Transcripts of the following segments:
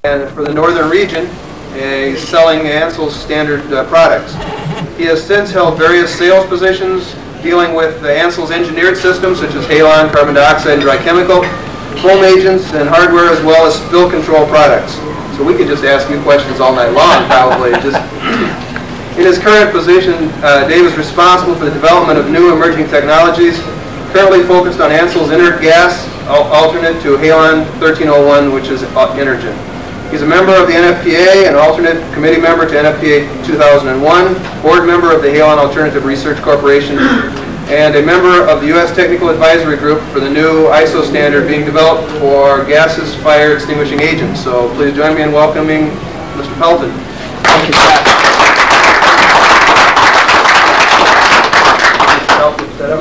And for the northern region, he's selling Ansel's standard products. He has since held various sales positions dealing with Ansel's engineered systems such as halon, carbon dioxide, and dry chemical, foam agents, and hardware, as well as spill control products. So we could just ask you questions all night long, probably. In his current position, Dave is responsible for the development of new emerging technologies, currently focused on Ansel's inert gas alternate to halon 1301, which is Inergen. He's a member of the Nfpa, an alternate committee member to Nfpa 2001, board member of the Halon Alternative Research Corporation, and a member of the U.S. Technical Advisory Group for the new ISO standard being developed for gases, fire extinguishing agents. So please join me in welcoming Mr. Pelton. Thank you, Pat.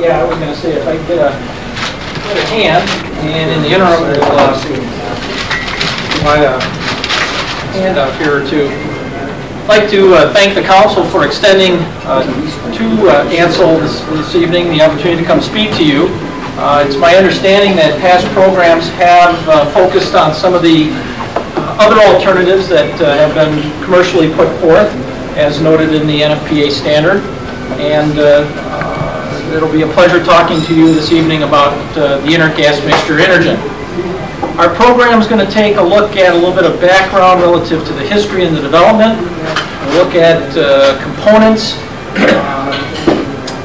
Yeah, I was going to say, if I could get a hand, and in the interim, we'll provide a handout here or two. I'd like to thank the council for extending to Ansel this evening the opportunity to come speak to you. It's my understanding that past programs have focused on some of the other alternatives that have been commercially put forth, as noted in the Nfpa standard. And it'll be a pleasure talking to you this evening about the inert gas mixture Inergen. Our program is going to take a look at a little bit of background relative to the history and the development, a look at components,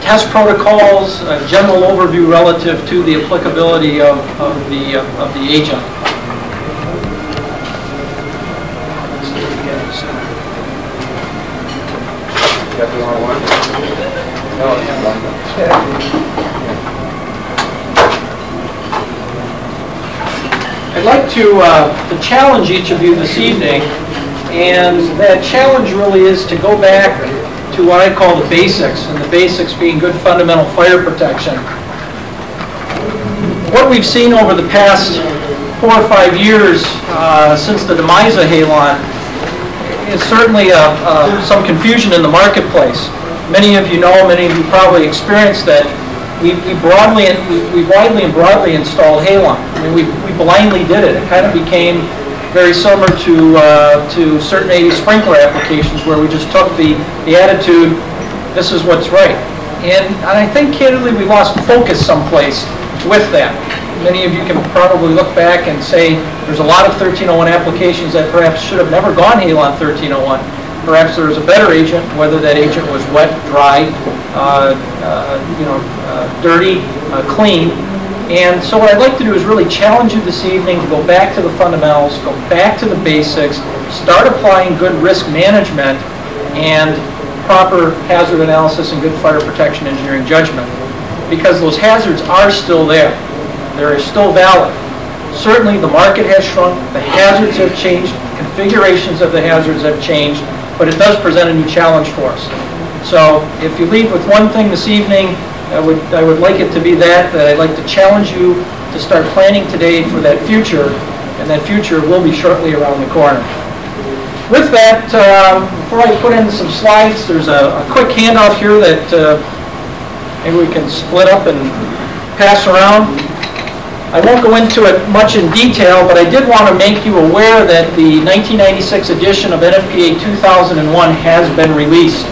test protocols, a general overview relative to the applicability of the agent. Got the wrong one? No, it's I'd like to challenge each of you this evening, and that challenge really is to go back to what I call the basics, and the basics being good fundamental fire protection. What we've seen over the past 4 or 5 years since the demise of halon is certainly some confusion in the marketplace. Many of you know, many of you probably experienced that we widely and broadly installed halon. I mean, we blindly did it. It kind of became very similar to certain 80 sprinkler applications where we just took the attitude, this is what's right. And I think candidly we lost focus someplace with that. Many of you can probably look back and say there's a lot of 1301 applications that perhaps should have never gone halon 1301. Perhaps there was a better agent, whether that agent was wet, dry, dirty, clean. And so what I'd like to do is really challenge you this evening to go back to the fundamentals, go back to the basics, start applying good risk management and proper hazard analysis and good fire protection engineering judgment. Because those hazards are still there. They're still valid. Certainly the market has shrunk, the hazards have changed, configurations of the hazards have changed, but it does present a new challenge for us. So if you leave with one thing this evening, I would like it to be that I'd like to challenge you to start planning today for that future, and that future will be shortly around the corner. With that, before I put in some slides, there's a quick handout here that maybe we can split up and pass around. I won't go into it much in detail, but I did want to make you aware that the 1996 edition of Nfpa 2001 has been released.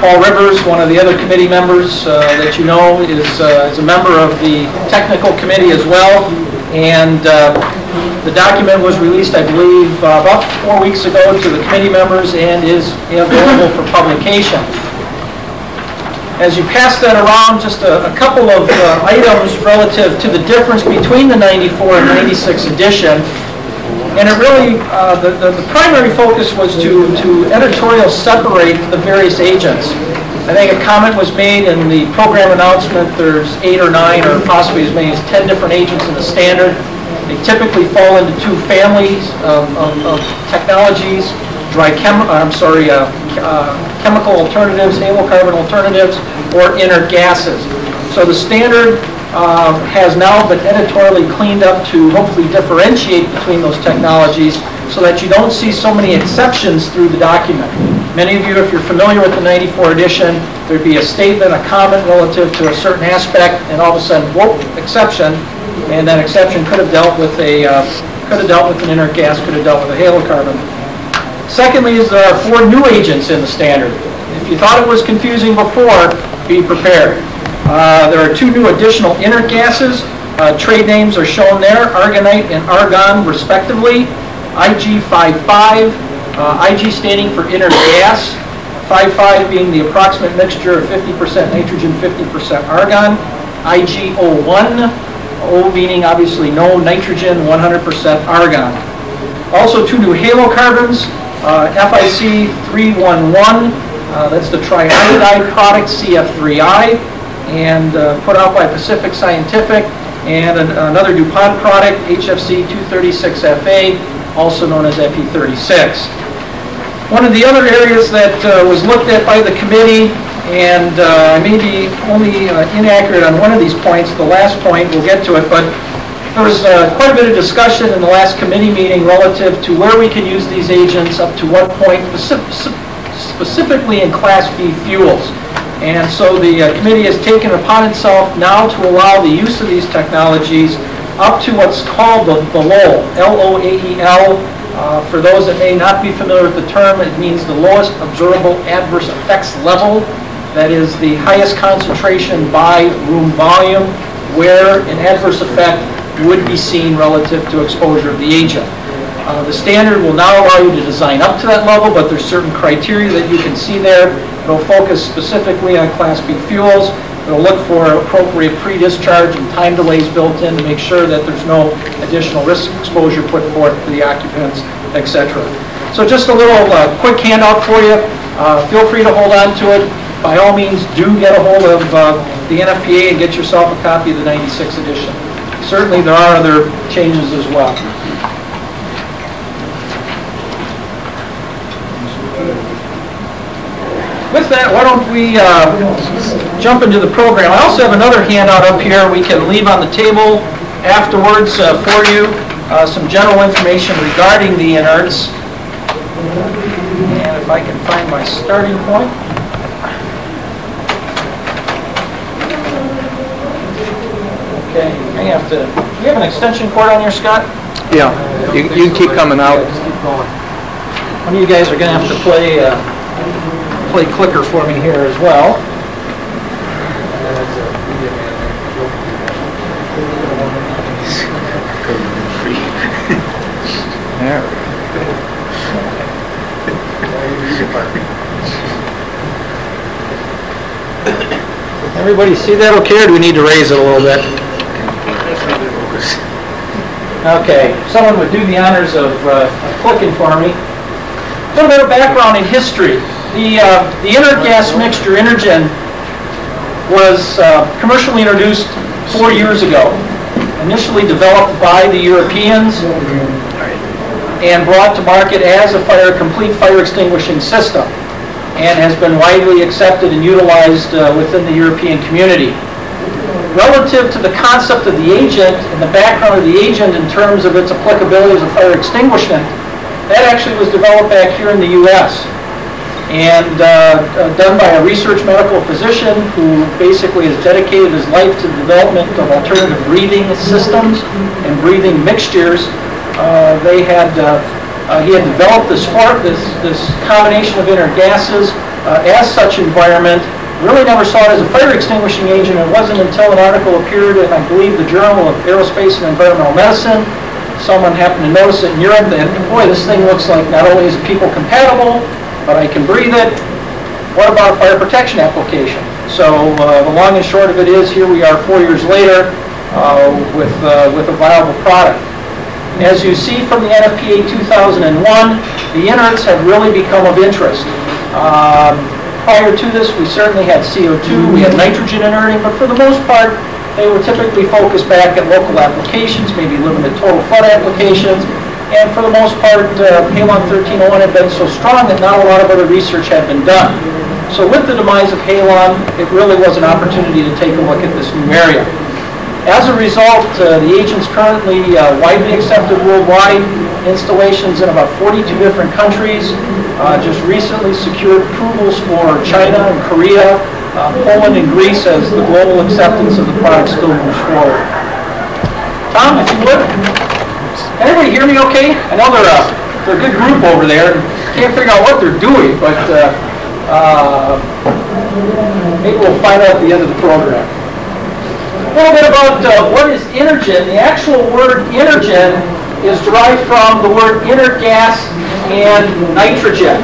Paul Rivers, one of the other committee members that you know, is a member of the technical committee as well. And the document was released, I believe, about 4 weeks ago to the committee members and is available for publication. As you pass that around, just a couple of items relative to the difference between the 94 and 96 edition. And it really, the primary focus was to editorial separate the various agents. I think a comment was made in the program announcement, there's 8 or 9 or possibly as many as 10 different agents in the standard. They typically fall into 2 families of technologies, chemical alternatives, halocarbon alternatives, or inert gases. So the standard has now been editorially cleaned up to hopefully differentiate between those technologies so that you don't see so many exceptions through the document. Many of you, if you're familiar with the 94 edition, there'd be a statement, a comment relative to a certain aspect, and all of a sudden, whoop, exception, and that exception could have dealt with a could have dealt with an inert gas, could have dealt with a halocarbon. Secondly, is there are 4 new agents in the standard. If you thought it was confusing before, be prepared. There are 2 new additional inert gases. Trade names are shown there, argonite and argon respectively. IG55, IG standing for inert gas, 55 being the approximate mixture of 50% nitrogen, 50% argon. IG01, O meaning obviously no nitrogen, 100% argon. Also 2 new halocarbons, FIC 311, that's the triiodide product, CF3I, and put out by Pacific Scientific, and another DuPont product, HFC 236FA, also known as FE36. One of the other areas that was looked at by the committee, and I may be only inaccurate on one of these points, the last point, we'll get to it, but there was quite a bit of discussion in the last committee meeting relative to where we can use these agents, up to what point, specifically in Class B fuels. And so the committee has taken it upon itself now to allow the use of these technologies up to what's called the LOAEL, L-O-A-E-L. For those that may not be familiar with the term, it means the lowest observable adverse effects level. That is the highest concentration by room volume where an adverse effect would be seen relative to exposure of the agent. The standard will now allow you to design up to that level, but there's certain criteria that you can see there. It'll focus specifically on Class B fuels. It'll look for appropriate pre-discharge and time delays built in to make sure that there's no additional risk exposure put forth to the occupants, etc. So just a little quick handout for you. Feel free to hold on to it. By all means, do get a hold of the Nfpa and get yourself a copy of the 96 edition. Certainly there are other changes as well. With that, why don't we jump into the program. I also have another handout up here we can leave on the table afterwards for you. Some general information regarding the inerts. And if I can find my starting point. Okay, I have to. Do you have an extension cord on here, Scott? Yeah, you can keep coming out. Yeah, just keep going. One of you guys are going to have to play clicker for me here as well. There. Everybody see that okay, or do we need to raise it a little bit? Okay, someone would do the honors of clicking for me. A little bit of background in history. The inert gas mixture, Inergen, was commercially introduced 4 years ago. Initially developed by the Europeans and brought to market as a complete fire extinguishing system, and has been widely accepted and utilized within the European community. Relative to the concept of the agent and the background of the agent in terms of its applicability as a fire extinguishant, that actually was developed back here in the U.S. and done by a research medical physician who basically has dedicated his life to the development of alternative breathing systems and breathing mixtures. He had developed this combination of inert gases as such environment. Really never saw it as a fire extinguishing agent. It wasn't until an article appeared in, I believe, the Journal of Aerospace and Environmental Medicine. Someone happened to notice it in Europe that, boy, this thing looks like not only is it people compatible, but I can breathe it. What about a fire protection application? So the long and short of it is, here we are 4 years later with a viable product. As you see from the Nfpa 2001, the inerts have really become of interest. Prior to this, we certainly had CO2, we had nitrogen inerting, but for the most part, they were typically focused back at local applications, maybe limited total flood applications, and for the most part, Halon 1301 had been so strong that not a lot of other research had been done. So with the demise of Halon, it really was an opportunity to take a look at this new area. As a result, the agent's currently widely accepted worldwide, installations in about 42 different countries, just recently secured approvals for China and Korea, Poland and Greece as the global acceptance of the product still moves forward. Tom, if you would. Can everybody hear me okay? I know they're a good group over there. Can't figure out what they're doing, but maybe we'll find out at the end of the program. A little bit about what is Inergen. The actual word Inergen is derived from the word inert gas and nitrogen.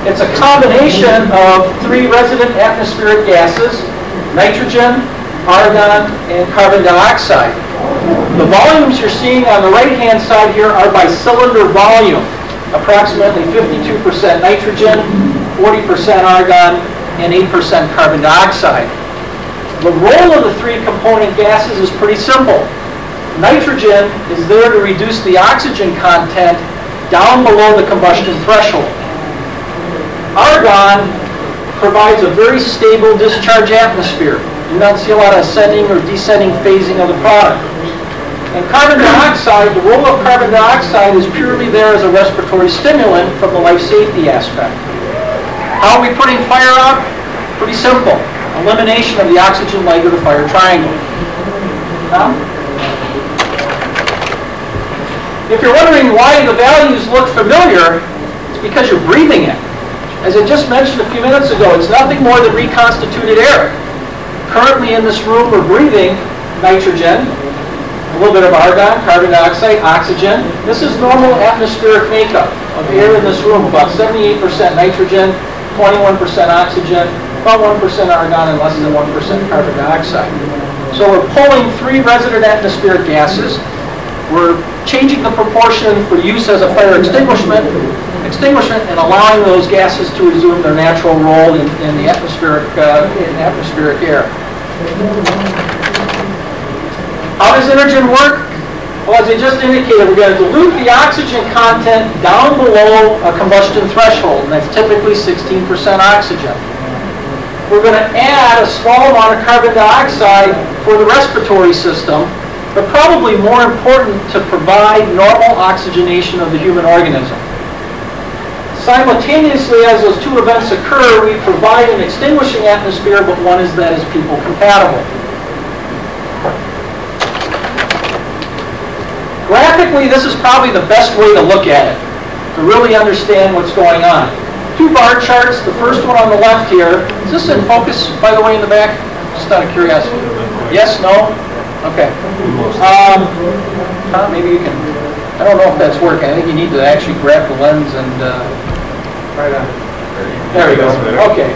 It's a combination of 3 resident atmospheric gases: nitrogen, argon, and carbon dioxide. The volumes you're seeing on the right-hand side here are by cylinder volume. Approximately 52% nitrogen, 40% argon, and 8% carbon dioxide. The role of the 3 component gases is pretty simple. Nitrogen is there to reduce the oxygen content down below the combustion threshold. Argon provides a very stable discharge atmosphere. You don't see a lot of ascending or descending phasing of the product. And carbon dioxide, the role of carbon dioxide is purely there as a respiratory stimulant from the life safety aspect. How are we putting fire out? Pretty simple. Elimination of the oxygen leg of the fire triangle. If you're wondering why the values look familiar, it's because you're breathing it. As I just mentioned a few minutes ago, it's nothing more than reconstituted air. Currently in this room, we're breathing nitrogen, a little bit of argon, carbon dioxide, oxygen. This is normal atmospheric makeup of air in this room, about 78% nitrogen, 21% oxygen, about 1% argon, and less than 1% carbon dioxide. So we're pulling 3 resident atmospheric gases. We're changing the proportion for use as a fire extinguishment and allowing those gases to resume their natural role in the atmospheric air. How does Inergen work? Well, as I just indicated, we're going to dilute the oxygen content down below a combustion threshold, and that's typically 16% oxygen. We're going to add a small amount of carbon dioxide for the respiratory system, but probably more important, to provide normal oxygenation of the human organism. Simultaneously, as those 2 events occur, we provide an extinguishing atmosphere, but one that is people compatible. Graphically, this is probably the best way to look at it, to really understand what's going on. 2 bar charts. The first one on the left here. Is this in focus, by the way, in the back? Just out of curiosity. Yes? No? Okay. Maybe you can. I don't know if that's working. I think you need to actually grab the lens and. Right on. There we go. Okay.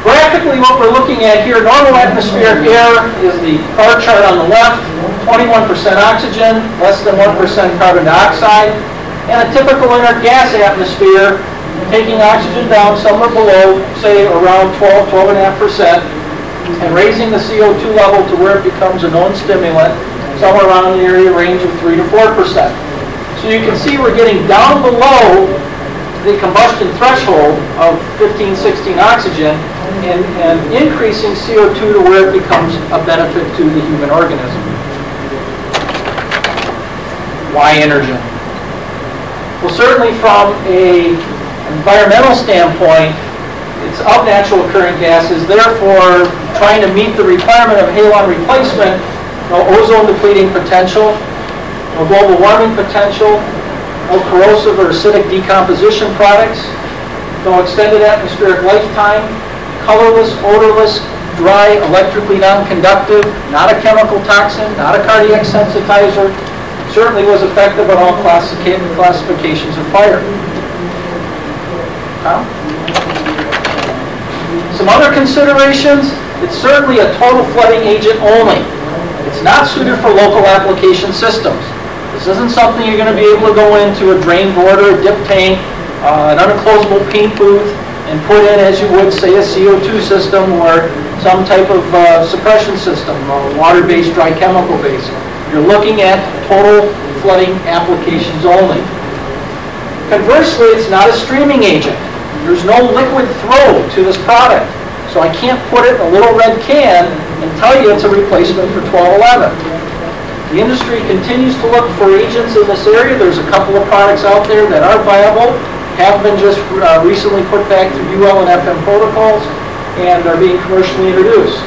Graphically, what we're looking at here, normal atmospheric air is the bar chart on the left. 21% oxygen, less than 1% carbon dioxide, and a typical inert gas atmosphere, taking oxygen down somewhere below, say around 12.5%, and raising the CO2 level to where it becomes a known stimulant, somewhere around the area range of 3 to 4%. So you can see we're getting down below the combustion threshold of 15, 16 oxygen, and increasing CO2 to where it becomes a benefit to the human organism. Why Inergen? Well, certainly from an environmental standpoint, it's of natural occurring gases, therefore trying to meet the requirement of halon replacement, no ozone depleting potential, no global warming potential, no corrosive or acidic decomposition products, no extended atmospheric lifetime, colorless, odorless, dry, electrically non-conductive, not a chemical toxin, not a cardiac sensitizer, certainly was effective on all classifications of fire. Some other considerations, it's certainly a total flooding agent only. It's not suited for local application systems. This isn't something you're going to be able to go into a drain board or a dip tank, an unclosable paint booth, and put in, as you would, say, a CO2 system or some type of suppression system, water-based, dry chemical-based. You're looking at total flooding applications only. Conversely, it's not a streaming agent. There's no liquid throw to this product. So I can't put it in a little red can and tell you it's a replacement for 1211. The industry continues to look for agents in this area. There's a couple of products out there that are viable, have been just recently put back through UL and FM protocols, and are being commercially introduced.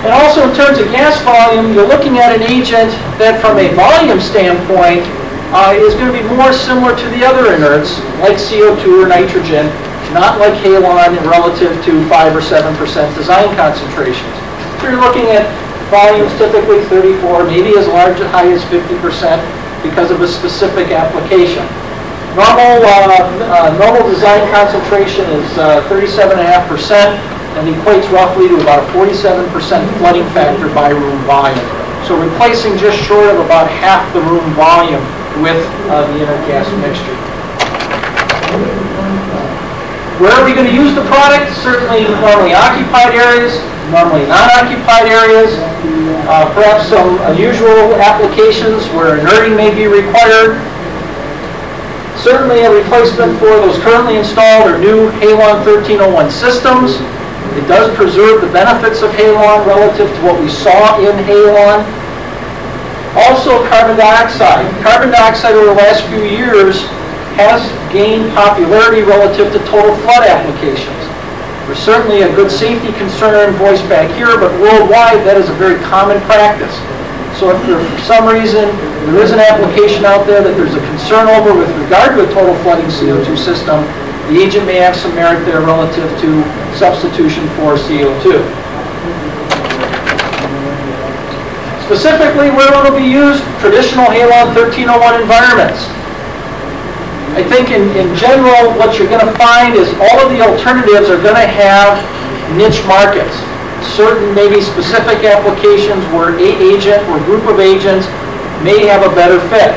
And also in terms of gas volume, you're looking at an agent that from a volume standpoint is going to be more similar to the other inerts, like CO2 or nitrogen, not like halon relative to 5 or 7% design concentrations. So you're looking at volumes typically 34, maybe as large as high as 50% because of a specific application. Normal design concentration is 37.5% and equates roughly to about a 47% flooding factor by room volume. So replacing just short of about half the room volume with the inert gas mixture. Where are we going to use the product? Certainly normally occupied areas, normally non-occupied areas, perhaps some unusual applications where inerting may be required. Certainly a replacement for those currently installed or new halon 1301 systems. It does preserve the benefits of halon relative to what we saw in halon. Also carbon dioxide. Carbon dioxide over the last few years has gained popularity relative to total flood applications. There's certainly a good safety concern voiced back here, but worldwide that is a very common practice. So if there, for some reason there is an application out there that there's a concern over with regard to a total flooding CO2 system, the agent may have some merit there relative to substitution for CO2. Specifically, where will it be used? Traditional halon 1301 environments. I think in general, what you're going to find is all of the alternatives are going to have niche markets. Certain maybe specific applications where a agent or group of agents may have a better fit.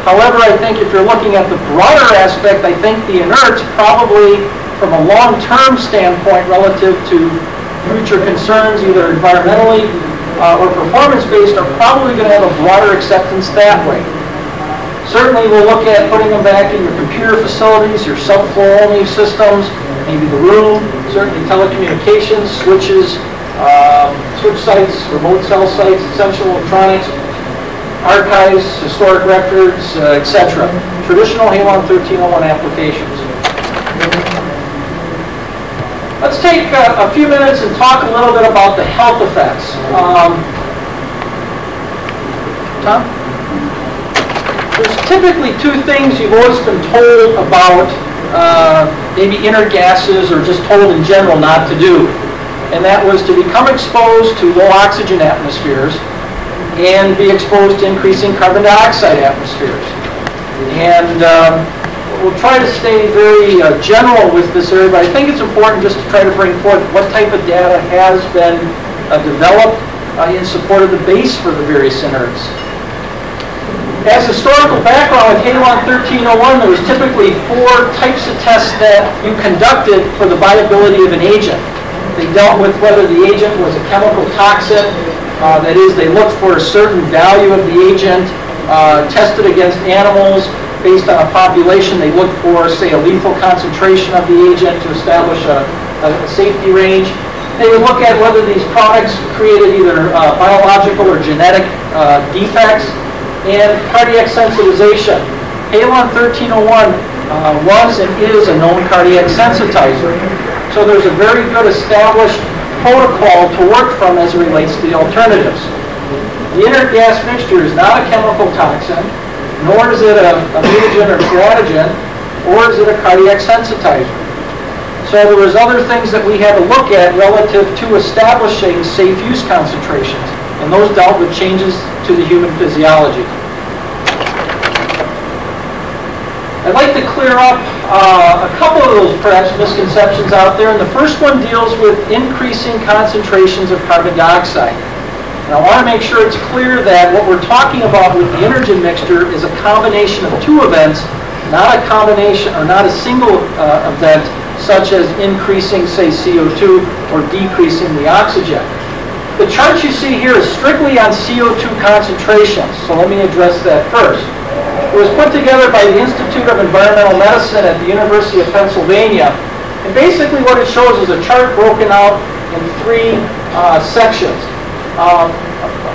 However, I think if you're looking at the broader aspect, I think the inerts probably from a long-term standpoint relative to future concerns, either environmentally or performance-based, are probably going to have a broader acceptance that way. Certainly we'll look at putting them back in your computer facilities, your subfloor only systems, maybe the room, certainly telecommunications, switches, switch sites, remote cell sites, essential electronics, archives, historic records, etc. Traditional halon 1301 applications. Let's take a few minutes and talk a little bit about the health effects. Tom? There's typically two things you've always been told about maybe inert gases or just told in general not to do. And that was to become exposed to low oxygen atmospheres and be exposed to increasing carbon dioxide atmospheres. And we'll try to stay very general with this area, but I think it's important just to try to bring forth what type of data has been developed in support of the base for the various inerts. As historical background with halon 1301, there was typically 4 types of tests that you conducted for the viability of an agent. They dealt with whether the agent was a chemical toxin, that is, they looked for a certain value of the agent, tested against animals based on a population. They looked for, say, a lethal concentration of the agent to establish a safety range. They would look at whether these products created either biological or genetic defects. And cardiac sensitization. Halon 1301 was and is a known cardiac sensitizer. So there's a very good established protocol to work from as it relates to the alternatives. The inert gas mixture is not a chemical toxin, nor is it a mutagen or teratogen, or is it a cardiac sensitizer. So there was other things that we had to look at relative to establishing safe use concentrations, and those dealt with changes to the human physiology. I'd like to clear up a couple of those perhaps misconceptions out there, and the first one deals with increasing concentrations of carbon dioxide. And I want to make sure it's clear that what we're talking about with the Inergen mixture is a combination of 2 events, not a combination or not a single event such as increasing, say, CO2 or decreasing the oxygen. The chart you see here is strictly on CO2 concentrations, so let me address that first. It was put together by the Institute of Environmental Medicine at the University of Pennsylvania, and basically what it shows is a chart broken out in 3 sections.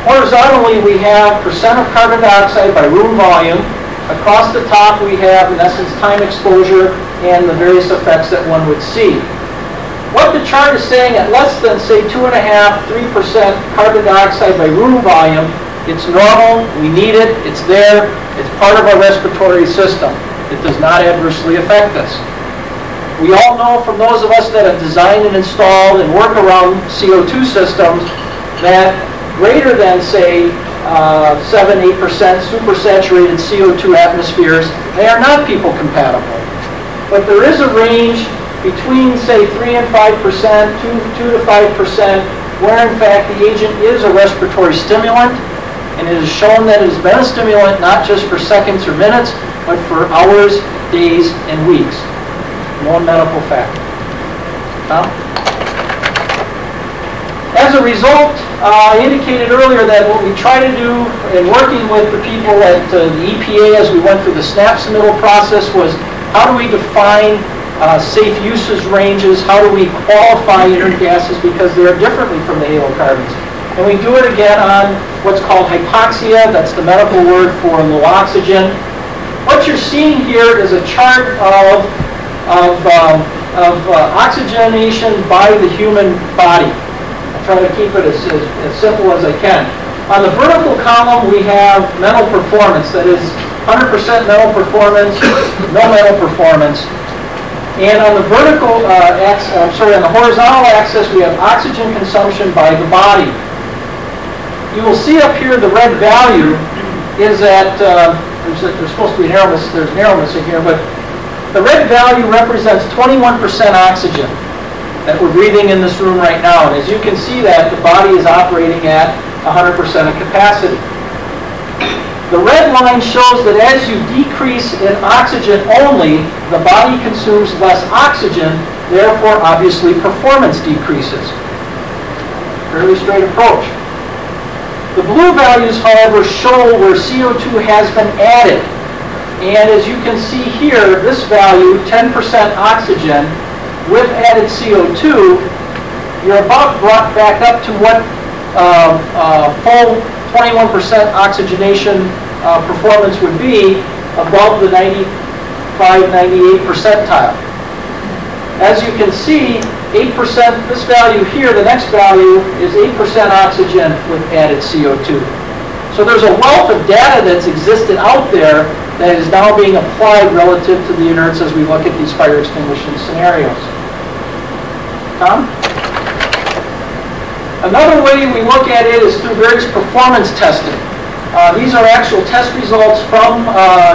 Horizontally, we have percent of carbon dioxide by room volume. Across the top, we have, in essence, time exposure and the various effects that one would see. what the chart is saying, at less than, say, 2.5–3% carbon dioxide by room volume, it's normal, we need it, it's there, it's part of our respiratory system. It does not adversely affect us. We all know from those of us that have designed and installed and work around CO2 systems that greater than, say, 7–8% supersaturated CO2 atmospheres, they are not people compatible. But there is a range between, say, 3 and 5%, 2 to 5%, where in fact the agent is a respiratory stimulant, and it is shown that it has been a stimulant not just for seconds or minutes, but for hours, days, and weeks. Known medical fact. Tom? As a result, I indicated earlier that what we try to do in working with the people at the EPA as we went through the SNAP submittal process was how do we define safe usage ranges, how do we qualify inert gases because they are differently from the halocarbons. And we do it again on what's called hypoxia, that's the medical word for low oxygen. What you're seeing here is a chart of oxygenation by the human body. I'll try to keep it as simple as I can. On the vertical column, we have mental performance, that is 100% mental performance, no mental performance. And on the vertical on the horizontal axis, we have oxygen consumption by the body. You will see up here the red value is at, there's supposed to be narrowness, there's narrowness in here, but the red value represents 21% oxygen that we're breathing in this room right now. And as you can see that, the body is operating at 100% of capacity. The red line shows that as you decrease in oxygen only, the body consumes less oxygen, therefore obviously performance decreases. Fairly straight approach. The blue values, however, show where CO2 has been added. And as you can see here, this value, 10% oxygen, with added CO2, you're about brought back up to what full 21% oxygenation performance would be above the 95–98 percentile. As you can see, 8%, this value here, the next value is 8% oxygen with added CO2. So there's a wealth of data that's existed out there that is now being applied relative to the inerts as we look at these fire extinguishing scenarios. Tom? Another way we look at it is through various performance testing. These are actual test results from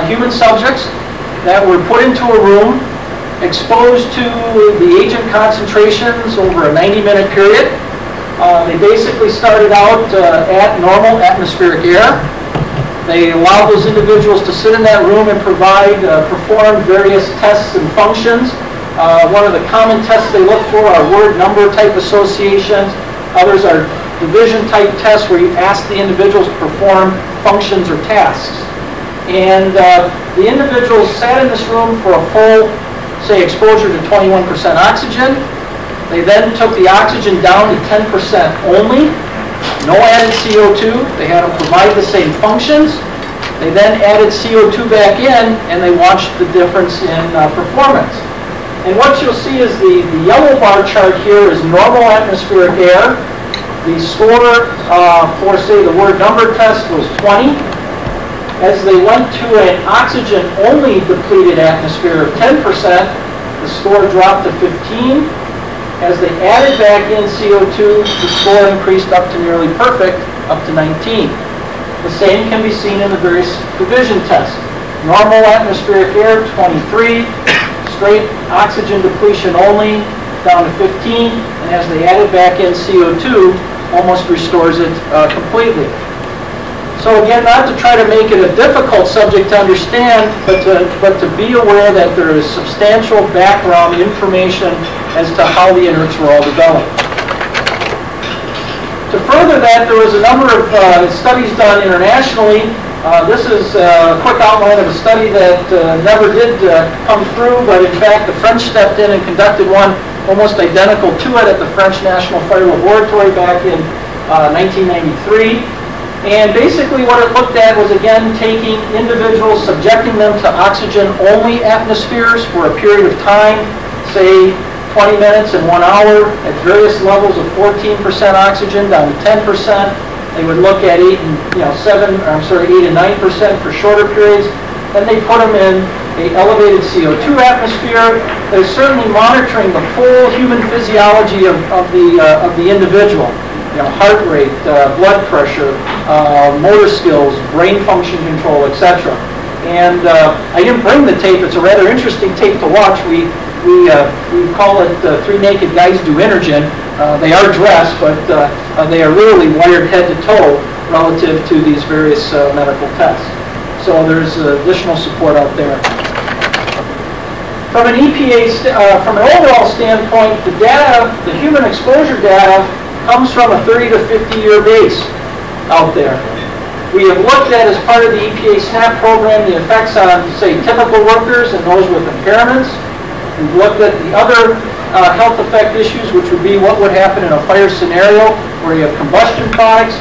human subjects that were put into a room, exposed to the agent concentrations over a 90-minute period. They basically started out at normal atmospheric air. They allowed those individuals to sit in that room and perform various tests and functions. One of the common tests they look for are word number type associations. Others are division type tests where you ask the individuals to perform functions or tasks. And the individuals sat in this room for a full, say, exposure to 21% oxygen. They then took the oxygen down to 10% only, no added CO2. They had them provide the same functions. They then added CO2 back in, and they watched the difference in performance. And what you'll see is the yellow bar chart here is normal atmospheric air. The score for, say, the word number test was 20. As they went to an oxygen-only depleted atmosphere of 10%, the score dropped to 15. As they added back in CO2, the score increased up to nearly perfect, up to 19. The same can be seen in the various division tests. Normal atmospheric air, 23. Straight oxygen depletion only, down to 15. And as they added back in CO2, almost restores it completely. So again, not to try to make it a difficult subject to understand, but to be aware that there is substantial background information as to how the inerts were all developed. To further that, there was a number of studies done internationally. This is a quick outline of a study that never did come through, but in fact the French stepped in and conducted one almost identical to it at the French National Fire Laboratory back in 1993. And basically what it looked at was, again, taking individuals, subjecting them to oxygen-only atmospheres for a period of time, say 20 minutes and 1 hour at various levels of 14% oxygen down to 10%. They would look at 8 and 9% for shorter periods. Then they put them in an elevated CO2 atmosphere that is certainly monitoring the full human physiology of the individual. Heart rate, blood pressure, motor skills, brain function control, etc. And I didn't bring the tape. It's a rather interesting tape to watch. We call it Three Naked Guys Do Inergen. They are dressed, but they are literally wired head to toe relative to these various medical tests. So there's additional support out there. From an EPA, from an overall standpoint, the data, the human exposure data, comes from a 30 to 50 year base out there. We have looked at, as part of the EPA SNAP program, the effects on, say, typical workers and those with impairments. We've looked at the other health effect issues, which would be what would happen in a fire scenario where you have combustion products.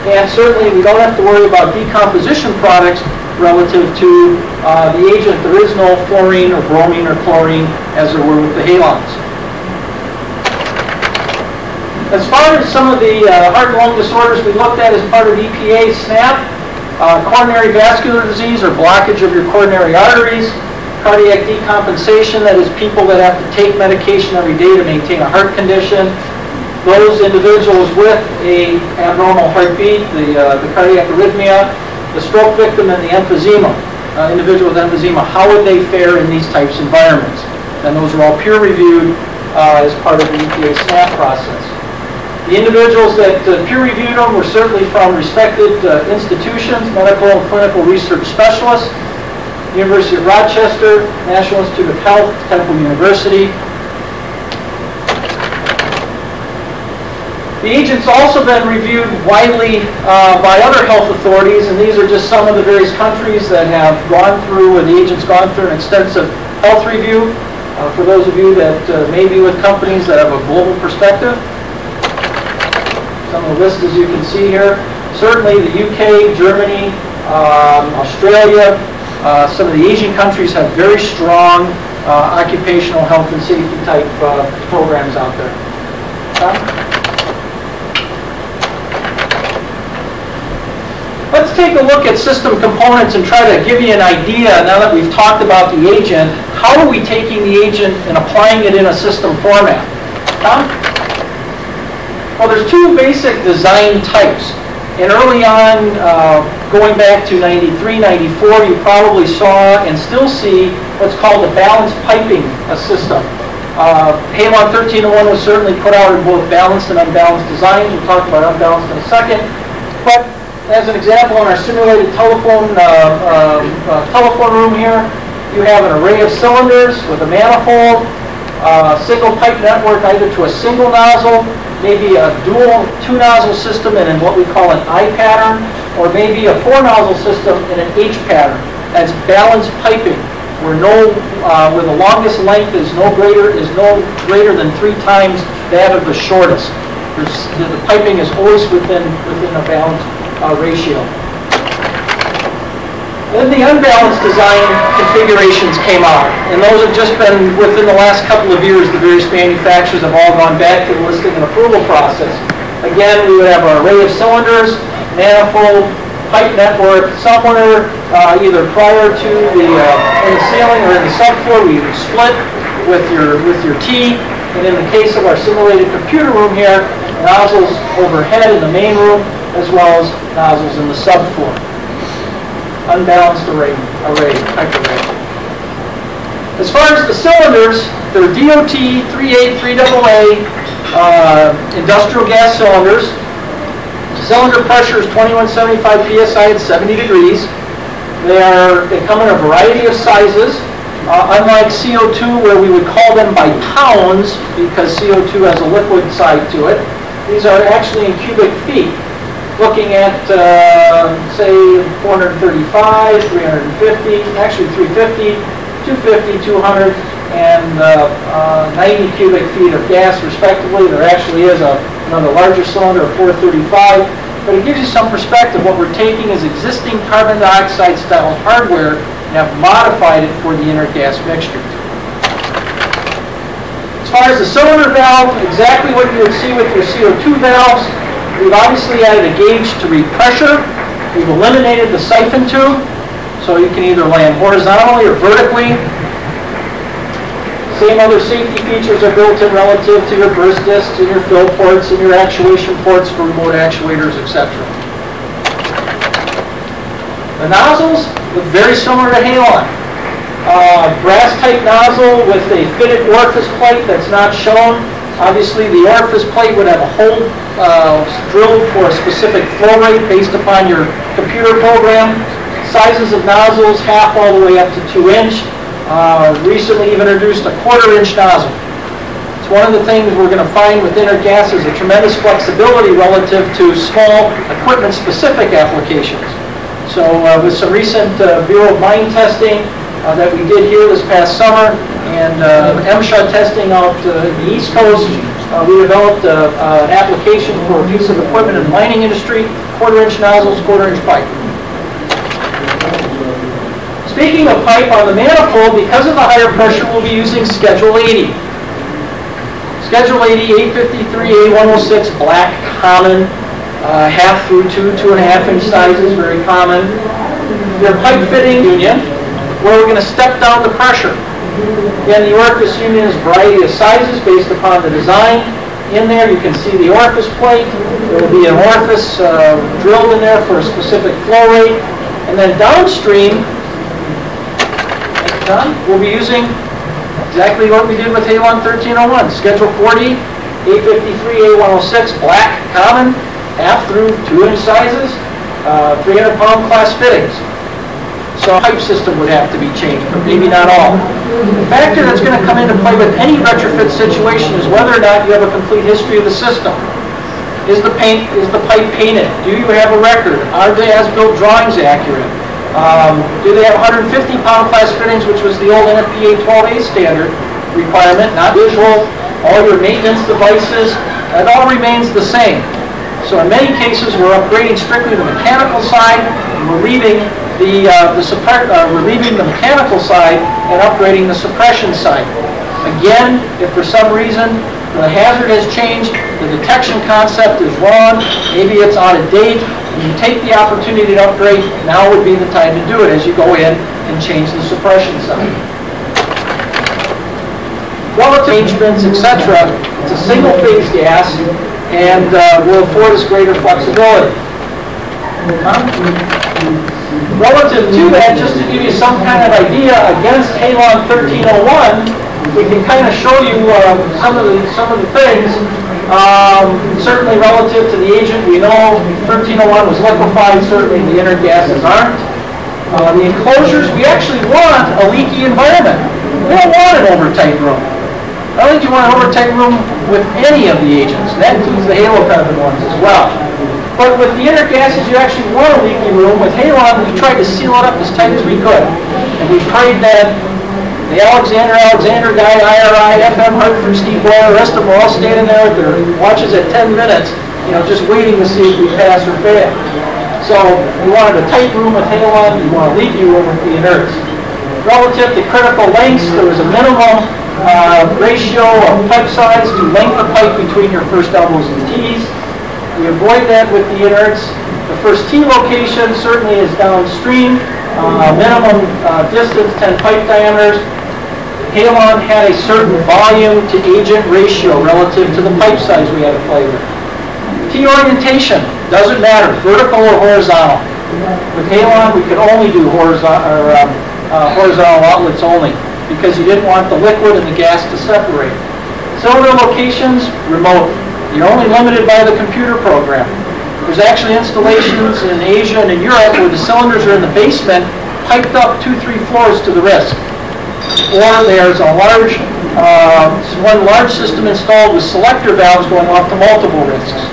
And certainly we don't have to worry about decomposition products relative to the agent. There is no fluorine or bromine or chlorine as there were with the halons. As far as some of the heart and lung disorders we looked at as part of EPA SNAP, coronary vascular disease or blockage of your coronary arteries, cardiac decompensation, that is people that have to take medication every day to maintain a heart condition, those individuals with a abnormal heartbeat, the cardiac arrhythmia, the stroke victim, and the emphysema, individual with emphysema, how would they fare in these types of environments? And those are all peer-reviewed as part of the EPA SNAP process. The individuals that peer-reviewed them were certainly from respected institutions, medical and clinical research specialists, University of Rochester, National Institute of Health, Temple University. The agent's also been reviewed widely by other health authorities, and these are just some of the various countries that have gone through, or the agent's gone through an extensive health review. For those of you that may be with companies that have a global perspective. Some of the lists, as you can see here. Certainly the UK, Germany, Australia, some of the Asian countries have very strong occupational health and safety type programs out there. Let's take a look at system components and try to give you an idea, now that we've talked about the agent, how are we taking the agent and applying it in a system format? Tom? Well, there's two basic design types. And early on, going back to 93, 94, you probably saw and still see what's called a balanced piping system. Halon 1301 was certainly put out in both balanced and unbalanced designs. We'll talk about unbalanced in a second. But as an example, in our simulated telephone room here, you have an array of cylinders with a manifold, single pipe network either to a single nozzle, maybe a dual two-nozzle system and in what we call an I pattern, or maybe a four-nozzle system in an H pattern. That's balanced piping, where where the longest length is no greater than 3 times that of the shortest. The piping is always within a balanced ratio. Then the unbalanced design configurations came out, and those have just been, within the last couple of years, the various manufacturers have all gone back to the listing and approval process. Again, we would have our array of cylinders, manifold, pipe network, somewhere either prior to in the ceiling or in the subfloor, we would split with your T, and in the case of our simulated computer room here, nozzles overhead in the main room, as well as nozzles in the subfloor. Unbalanced type array. As far as the cylinders, they're DOT 383AA industrial gas cylinders. Cylinder pressure is 2175 psi at 70 degrees. They come in a variety of sizes. Unlike CO2, where we would call them by pounds because CO2 has a liquid side to it, these are actually in cubic feet. Looking at, say, 435, 350, actually 350, 250, 200, and 90 cubic feet of gas, respectively. There actually is another larger cylinder of 435, but it gives you some perspective. What we're taking is existing carbon dioxide style hardware and have modified it for the inert gas mixture. As far as the cylinder valve, exactly what you would see with your CO2 valves. We've obviously added a gauge to read pressure. We've eliminated the siphon tube, so you can either land horizontally or vertically. Same other safety features are built in relative to your burst discs and your fill ports and your actuation ports for remote actuators, etc. The nozzles look very similar to Halon. Brass-type nozzle with a fitted orifice plate that's not shown. Obviously, the orifice plate would have a hole drilled for a specific flow rate based upon your computer program. Sizes of nozzles, half all the way up to 2 inch. Recently, you've introduced a 1/4 inch nozzle. It's one of the things we're going to find with Intergas is a tremendous flexibility relative to small equipment-specific applications. So with some recent Bureau of Mine testing that we did here this past summer and MSHA testing out the East Coast, we developed an application for a piece of equipment in the mining industry, 1/4 inch nozzles, 1/4 inch pipe. Speaking of pipe on the manifold, because of the higher pressure, we'll be using Schedule 80. Schedule 80, 853, A106, black, common, half through 2.5 inch sizes, very common. Their pipe fitting union, where we're going to step down the pressure. Again, the orifice union is a variety of sizes based upon the design. In there, you can see the orifice plate. There will be an orifice drilled in there for a specific flow rate. And then downstream, we'll be using exactly what we did with Halon 1301. Schedule 40, 853, A106, black, common, half through 2 inch sizes, 300 pound class fittings. So pipe system would have to be changed, but maybe not all. The factor that's going to come into play with any retrofit situation is whether or not you have a complete history of the system. Is the pipe painted? Do you have a record? Are the as-built drawings accurate? Do they have 150 pound class fittings, which was the old Nfpa 12A standard requirement, not visual? All your maintenance devices, that all remains the same. So in many cases, we're upgrading strictly the mechanical side, and we're leaving the mechanical side and upgrading the suppression side. Again, if for some reason the hazard has changed, the detection concept is wrong, maybe it's out of date, and you take the opportunity to upgrade, now would be the time to do it as you go in and change the suppression side. Relative arrangements, etc., it's a single-phase gas and will afford us greater flexibility. Relative to that, just to give you some kind of idea, against Halon 1301, we can kind of show you some of the things. Certainly relative to the agent, we know 1301 was liquefied, certainly the inner gases aren't. The enclosures, we actually want a leaky environment. We don't want an overtight room. I don't think you want an overtight room with any of the agents. That includes the halocarbon ones as well. But with the inner gases, you actually want a leaky room. With Halon, we tried to seal it up as tight as we could. And we prayed that the Alexander guy, IRI, FM Hartford, Steve Boyer, the rest of them were all standing there with their watches at 10 minutes, just waiting to see if we pass or fail. So we wanted a tight room with Halon, we want a leaky room with the inerts. Relative to critical lengths, there was a minimum ratio of pipe size to length of pipe between your first elbows and T's. We avoid that with the inerts. The first T location certainly is downstream. Minimum distance, 10 pipe diameters. Halon had a certain volume to agent ratio relative to the pipe size we had to play with. T orientation, doesn't matter, vertical or horizontal. With Halon, we could only do horizontal outlets only because you didn't want the liquid and the gas to separate. Cylinder locations, remote. You're only limited by the computer program. There's actually installations in Asia and in Europe where the cylinders are in the basement, piped up 2-3 floors to the risk. Or there's a one large system installed with selector valves going off to multiple risks.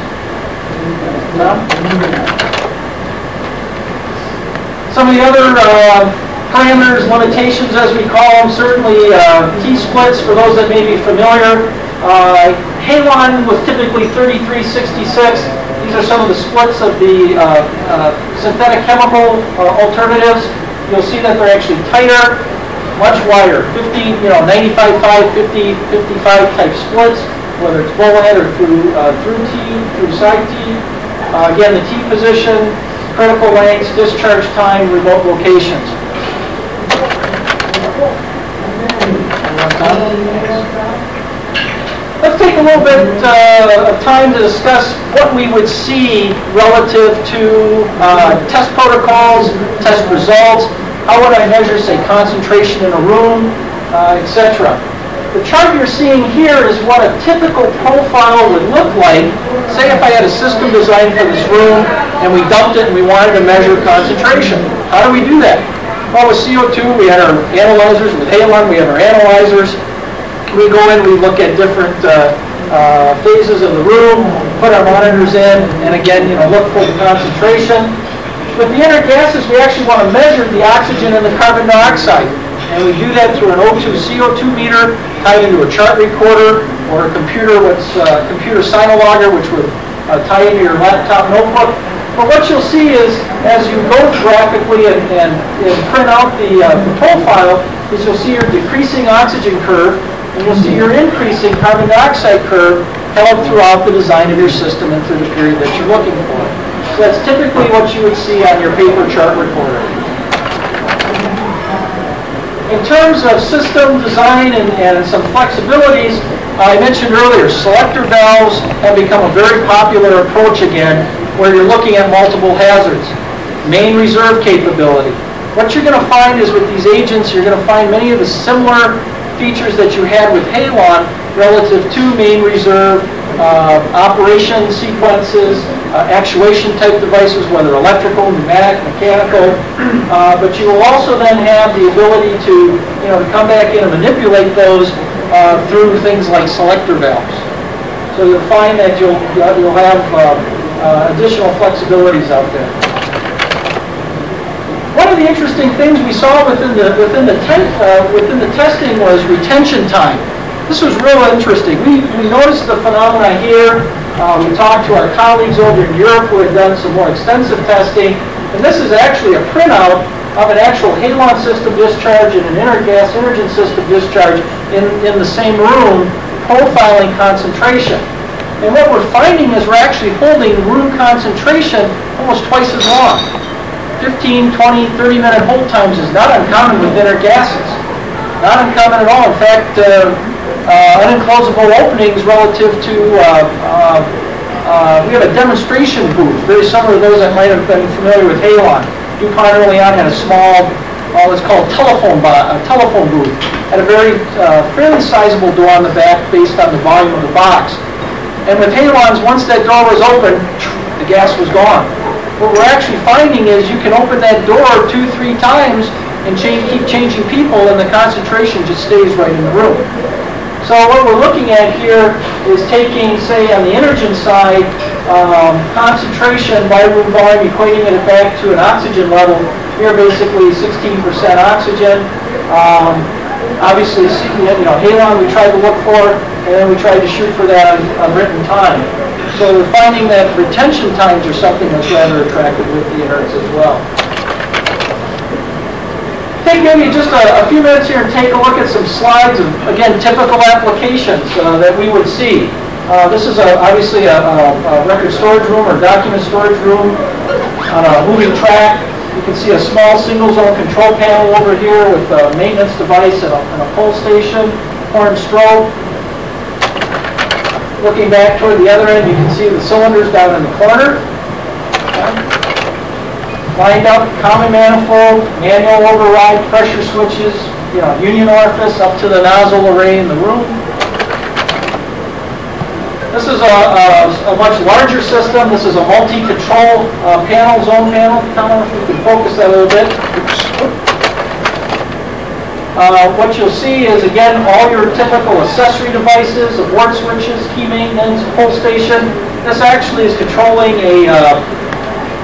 Some of the other parameters, limitations as we call them, certainly T-splits for those that may be familiar. Halon was typically 3366. These are some of the splits of the synthetic chemical alternatives. You'll see that they're actually tighter. much wider, 50, 95-5, 50, 55 type splits, whether it's bullhead or through T, through side T. Again, the T position, critical lengths, discharge time, remote locations. Let's take a little bit of time to discuss what we would see relative to test protocols, test results. How would I measure, say, concentration in a room, etc. The chart you're seeing here is what a typical profile would look like. Say if I had a system designed for this room and we dumped it and we wanted to measure concentration. How do we do that? Well, with CO2, we had our analyzers. With halon, we have our analyzers. We go in, we look at different phases of the room, put our monitors in, and again, look for the concentration. With the inert gases, we actually want to measure the oxygen and the carbon dioxide. And we do that through an O2 CO2 meter tied into a chart recorder or a computer, computer sinologger, which would tie into your laptop notebook. But what you'll see is, as you go graphically and print out the profile, is you'll see your decreasing oxygen curve, and you'll see your increasing carbon dioxide curve held throughout the design of your system and through the period that you're looking for. So that's typically what you would see on your paper chart recorder. In terms of system design and some flexibilities, I mentioned earlier, selector valves have become a very popular approach again, where you're looking at multiple hazards. Main reserve capability. What you're going to find is with these agents, you're going to find many of the similar features that you had with halon relative to main reserve, operation sequences, actuation type devices, whether electrical, pneumatic, mechanical, but you will also then have the ability to come back in and manipulate those through things like selector valves. So you'll find that you'll have additional flexibilities out there. One of the interesting things we saw within the testing was retention time. This was real interesting. We noticed the phenomena here. We talked to our colleagues over in Europe who had done some more extensive testing, and this is actually a printout of an actual halon system discharge and an Inergen system discharge in the same room, profiling concentration. And what we're finding is we're actually holding room concentration almost twice as long. 15, 20, 30-minute hold times is not uncommon with inert gases. Not uncommon at all. In fact, unenclosable openings relative to, we have a demonstration booth, very similar to those that might have been familiar with halon. DuPont early on had a small, what's called telephone booth. Had a very fairly sizable door on the back based on the volume of the box. And with halons, once that door was open, the gas was gone. What we're actually finding is you can open that door 2-3 times and keep changing people, and the concentration just stays right in the room. So what we're looking at here is taking, say, on the Inergen side, concentration by room volume, equating it back to an oxygen level. Here, basically 16% oxygen. Obviously, halon we tried to look for, and then we tried to shoot for that on written time. So we're finding that retention times are something that's rather attractive with the inerts as well. Take maybe just a few minutes here and take a look at some slides of, again, typical applications that we would see. This is obviously a record storage room or document storage room on a moving track. You can see a small single zone control panel over here with a maintenance device and a pull station, horn strobe. Looking back toward the other end, you can see the cylinders down in the corner. Lined up, common manifold, manual override, pressure switches, union orifice up to the nozzle array in the room. This is a much larger system. This is a multi-control panel, zone panel. I don't know if we can focus that a little bit. What you'll see is, again, all your typical accessory devices, abort switches, key maintenance, pull station. This actually is controlling a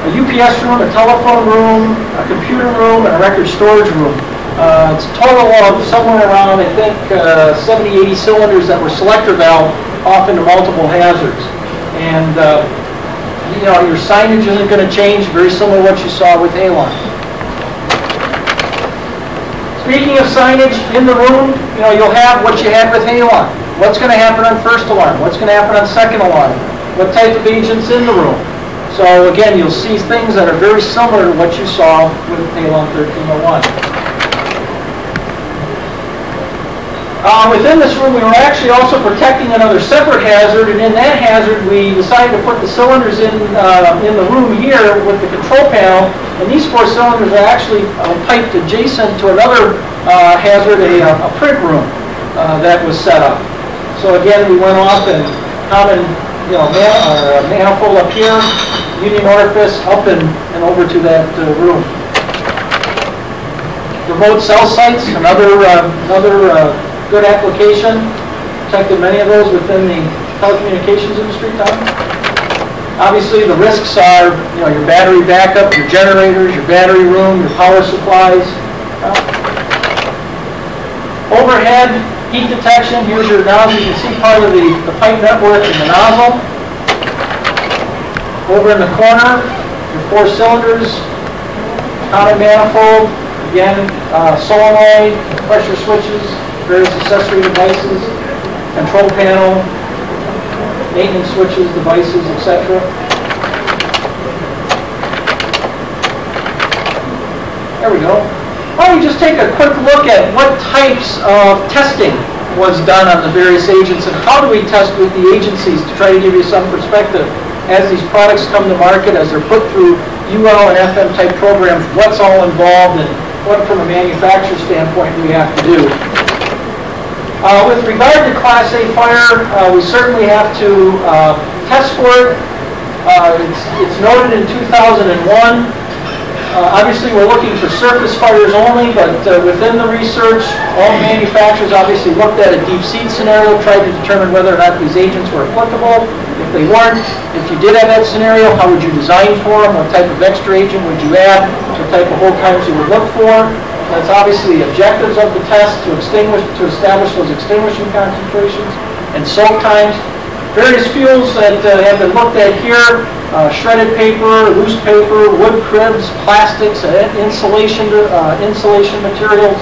UPS room, a telephone room, a computer room, and a record storage room. It's a total of somewhere around, I think, 70, 80 cylinders that were selector valve off into multiple hazards. And, your signage isn't going to change, very similar to what you saw with halon. Speaking of signage in the room, you'll have what you had with halon. What's going to happen on first alarm? What's going to happen on second alarm? What type of agent's in the room? So again, you'll see things that are very similar to what you saw with halon 1301. Within this room, we were actually also protecting another separate hazard, and in that hazard, we decided to put the cylinders in the room here with the control panel, and these 4 cylinders are actually piped adjacent to another hazard, a print room that was set up. So again, we went off and common manifold up here, union orifice up and over to that room. Remote cell sites, another good application. Protected many of those within the telecommunications industry, Tom. Obviously, the risks are, your battery backup, your generators, your battery room, your power supplies. Overhead heat detection. Here's your nozzle. You can see part of the pipe network in the nozzle. Over in the corner, your 4 cylinders, common manifold. Again, solenoid, pressure switches, various accessory devices, control panel, maintenance switches, devices, etc. There we go. Why don't we just take a quick look at what types of testing was done on the various agents and how do we test with the agencies to try to give you some perspective as these products come to market, as they're put through UL and FM type programs, what's all involved and what from a manufacturer standpoint do we have to do. With regard to Class A fire, we certainly have to test for it. It's noted in 2001. Obviously, we're looking for surface fires only, but within the research, all manufacturers obviously looked at a deep seed scenario, tried to determine whether or not these agents were applicable. If they weren't, if you did have that scenario, how would you design for them? What type of extra agent would you add? What type of hold times you would look for? That's obviously the objectives of the test, to establish those extinguishing concentrations and soak times. Various fuels that have been looked at here, shredded paper, loose paper, wood cribs, plastics, insulation materials,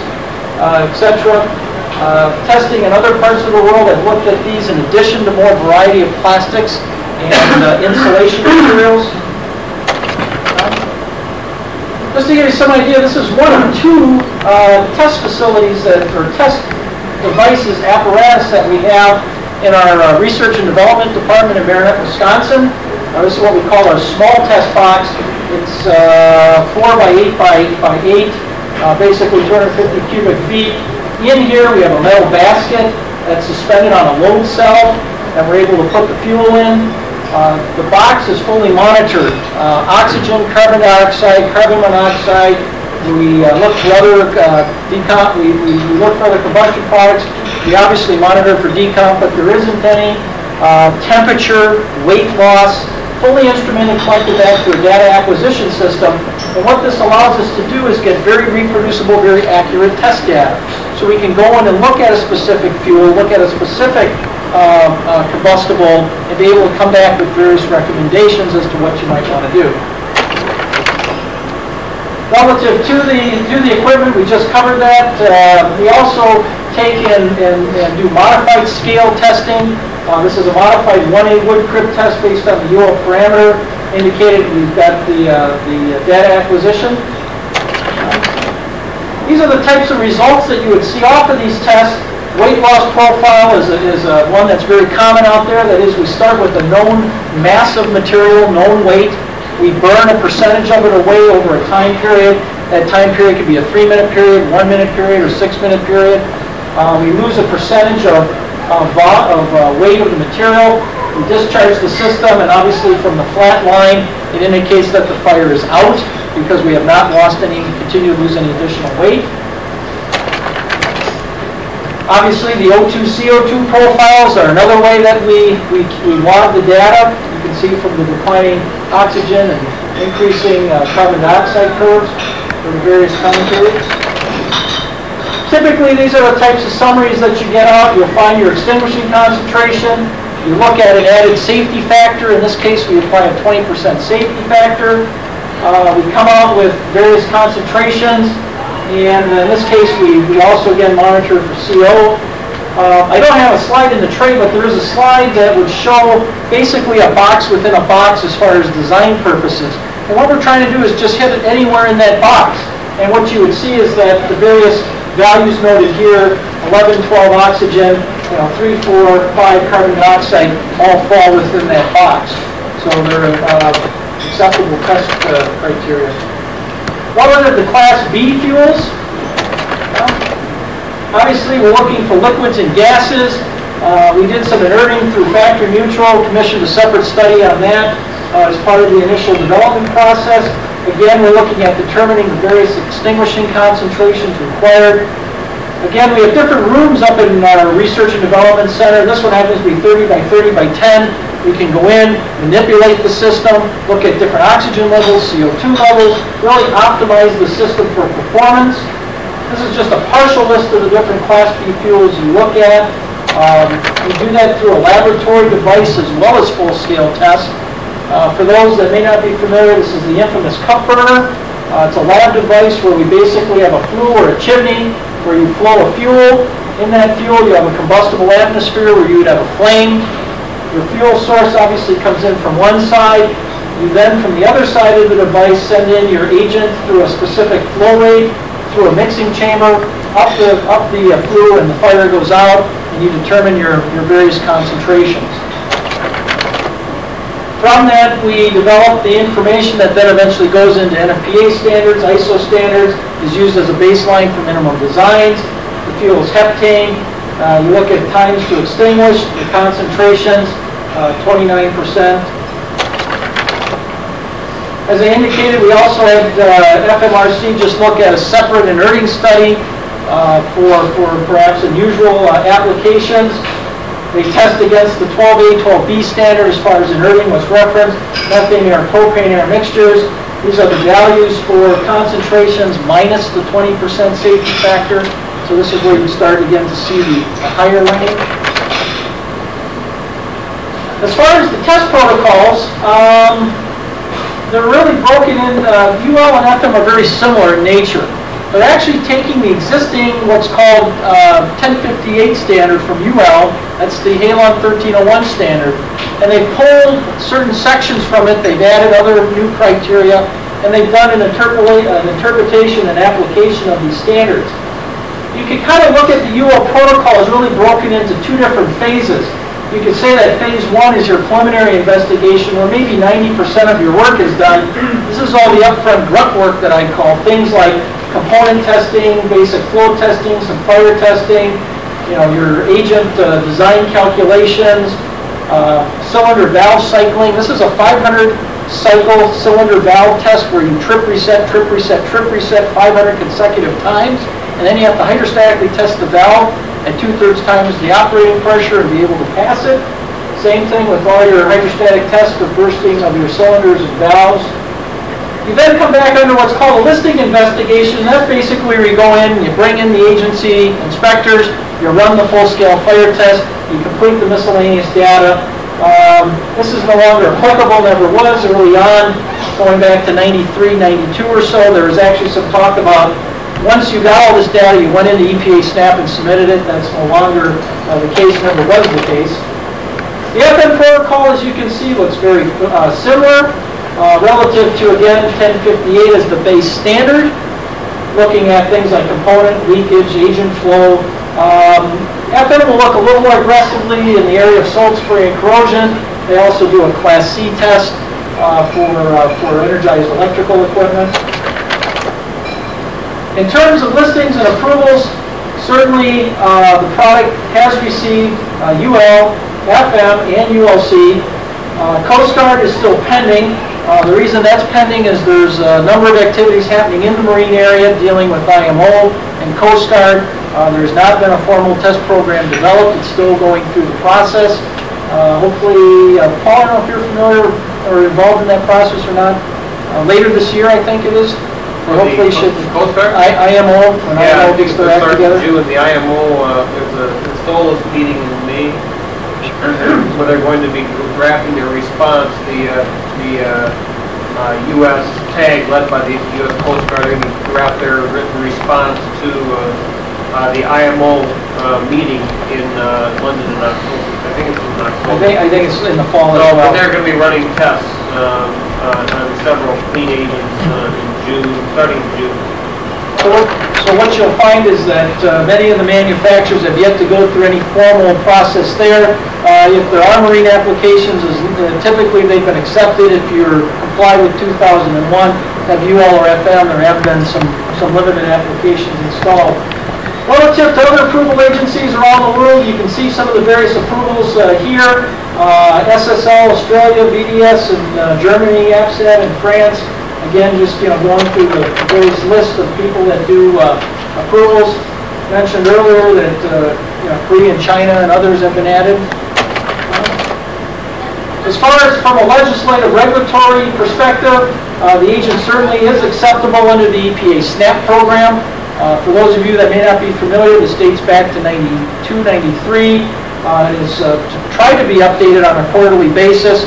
etc. Testing in other parts of the world have looked at these in addition to more variety of plastics and insulation materials. Just to give you some idea, this is one of 2 test facilities or test devices, apparatus that we have in our Research and Development Department in Marinette, Wisconsin. This is what we call our small test box. It's 4 by 8 by 8, basically 250 cubic feet. In here we have a metal basket that's suspended on a load cell that we're able to put the fuel in. The box is fully monitored. Oxygen, carbon dioxide, carbon monoxide. We look for other we look for other combustion products. We obviously monitor for decomp, but there isn't any. Temperature, weight loss, fully instrumented, collected back to a data acquisition system. And what this allows us to do is get very reproducible, very accurate test data. So we can go in and look at a specific fuel, look at a specific combustible, and be able to come back with various recommendations as to what you might want to do. Relative to the equipment, we just covered that. We also take and do modified scale testing. This is a modified 1A wood crib test based on the UL parameter indicated. We've got the data acquisition. These are the types of results that you would see off of these tests. Weight loss profile is one that's very common out there. That is, we start with a known mass of material, known weight. We burn a percentage of it away over a time period. That time period could be a 3-minute period, 1-minute period, or 6-minute period. We lose a percentage of weight of the material. We discharge the system, and obviously from the flat line, it indicates that the fire is out because we have not lost any, continue to lose any additional weight. Obviously, the O2 CO2 profiles are another way that we log the data. You can see from the declining oxygen and increasing carbon dioxide curves for the various time periods. Typically, these are the types of summaries that you get out. You'll find your extinguishing concentration. You look at an added safety factor. In this case, we apply a 20% safety factor. We come out with various concentrations. And in this case, we also again monitor for CO. I don't have a slide in the tray, but there is a slide that would show basically a box within a box as far as design purposes. And what we're trying to do is just hit it anywhere in that box. And what you would see is that the various values noted here, 11, 12 oxygen, 3, 4, 5 carbon dioxide, all fall within that box. So they're acceptable test criteria. What are the Class B fuels? Obviously, we're looking for liquids and gases. We did some inerting through Factory Mutual, commissioned a separate study on that as part of the initial development process. Again, we're looking at determining the various extinguishing concentrations required. Again, we have different rooms up in our Research and Development Center. This one happens to be 30 by 30 by 10. We can go in, manipulate the system, look at different oxygen levels, CO2 levels, really optimize the system for performance. This is just a partial list of the different Class B fuels you look at. We do that through a laboratory device as well as full-scale tests. For those that may not be familiar, this is the infamous cup burner. It's a lab device where we basically have a flue or a chimney where you flow a fuel. In that fuel, you have a combustible atmosphere where you would have a flame. Your fuel source obviously comes in from one side. You then, from the other side of the device, send in your agent through a specific flow rate, through a mixing chamber, up the flue, and the fire goes out, and you determine your various concentrations. From that, we develop the information that then eventually goes into Nfpa standards, ISO standards, is used as a baseline for minimum designs. The fuel is heptane. You look at times to extinguish, the concentrations, 29%. As I indicated, we also had FMRC just look at a separate inerting study for perhaps unusual applications. They test against the 12A, 12B standard as far as inerting was referenced, methane air, propane air mixtures. These are the values for concentrations minus the 20% safety factor. So this is where you start again to see the higher range. As far as the test protocols, they're really broken in. UL and FM are very similar in nature. They're actually taking the existing, what's called 1058 standard from UL, that's the Halon 1301 standard, and they've pulled certain sections from it, they've added other new criteria, and they've done an interpretation and application of these standards. You can kind of look at the UL protocol as really broken into two different phases. You could say that phase one is your preliminary investigation where maybe 90% of your work is done. This is all the upfront grunt work that I call, things like component testing, basic flow testing, some fire testing, your agent design calculations, cylinder valve cycling. This is a 500 cycle cylinder valve test where you trip reset, trip reset, trip reset 500 consecutive times, and then you have to hydrostatically test the valve at 2/3 times the operating pressure and be able to pass it. Same thing with all your hydrostatic tests for bursting of your cylinders and valves. You then come back under what's called a listing investigation. That's basically where you go in, you bring in the agency inspectors, you run the full-scale fire test, you complete the miscellaneous data. This is no longer applicable, never was early on, going back to 93, 92 or so. There was actually some talk about once you got all this data, you went into EPA SNAP and submitted it. That's no longer the case, never was the case. The FM protocol, as you can see, looks very similar. Relative to, again, 1058 as the base standard, looking at things like component leakage, agent flow. FM will look a little more aggressively in the area of salt spray and corrosion. They also do a Class C test for energized electrical equipment. In terms of listings and approvals, certainly the product has received UL, FM, and ULC. Coast Guard is still pending. The reason that's pending is there's a number of activities happening in the marine area dealing with IMO and Coast Guard. There's not been a formal test program developed. It's still going through the process. Hopefully, Paul, I don't know if you're familiar or involved in that process or not. Later this year, I think it is. Hopefully, should Coast Guard? IMO, when IMO gets their act together. With the IMO, there's a SOLAS meeting in May where they're going to be drafting their response. The U.S. tag led by the U.S. Coast Guard. They're going to draft their written response to the IMO meeting in London in October. I think it's in October. I think it's in the fall as So, well. but they're going to be running tests on several clean agents in June, starting in June. So what you'll find is that many of the manufacturers have yet to go through any formal process there. If there are marine applications, typically they've been accepted. If you're complied with 2001, have UL or FM, there have been some limited applications installed. Relative to other approval agencies around the world, you can see some of the various approvals here. SSL, Australia, VDS in Germany, APSAT in France. Again, just going through the various list of people that do approvals. Mentioned earlier that Korea and China and others have been added. As far as from a legislative regulatory perspective, the agent certainly is acceptable under the EPA SNAP program. For those of you that may not be familiar, this dates back to 92, 93. It is tried to be updated on a quarterly basis.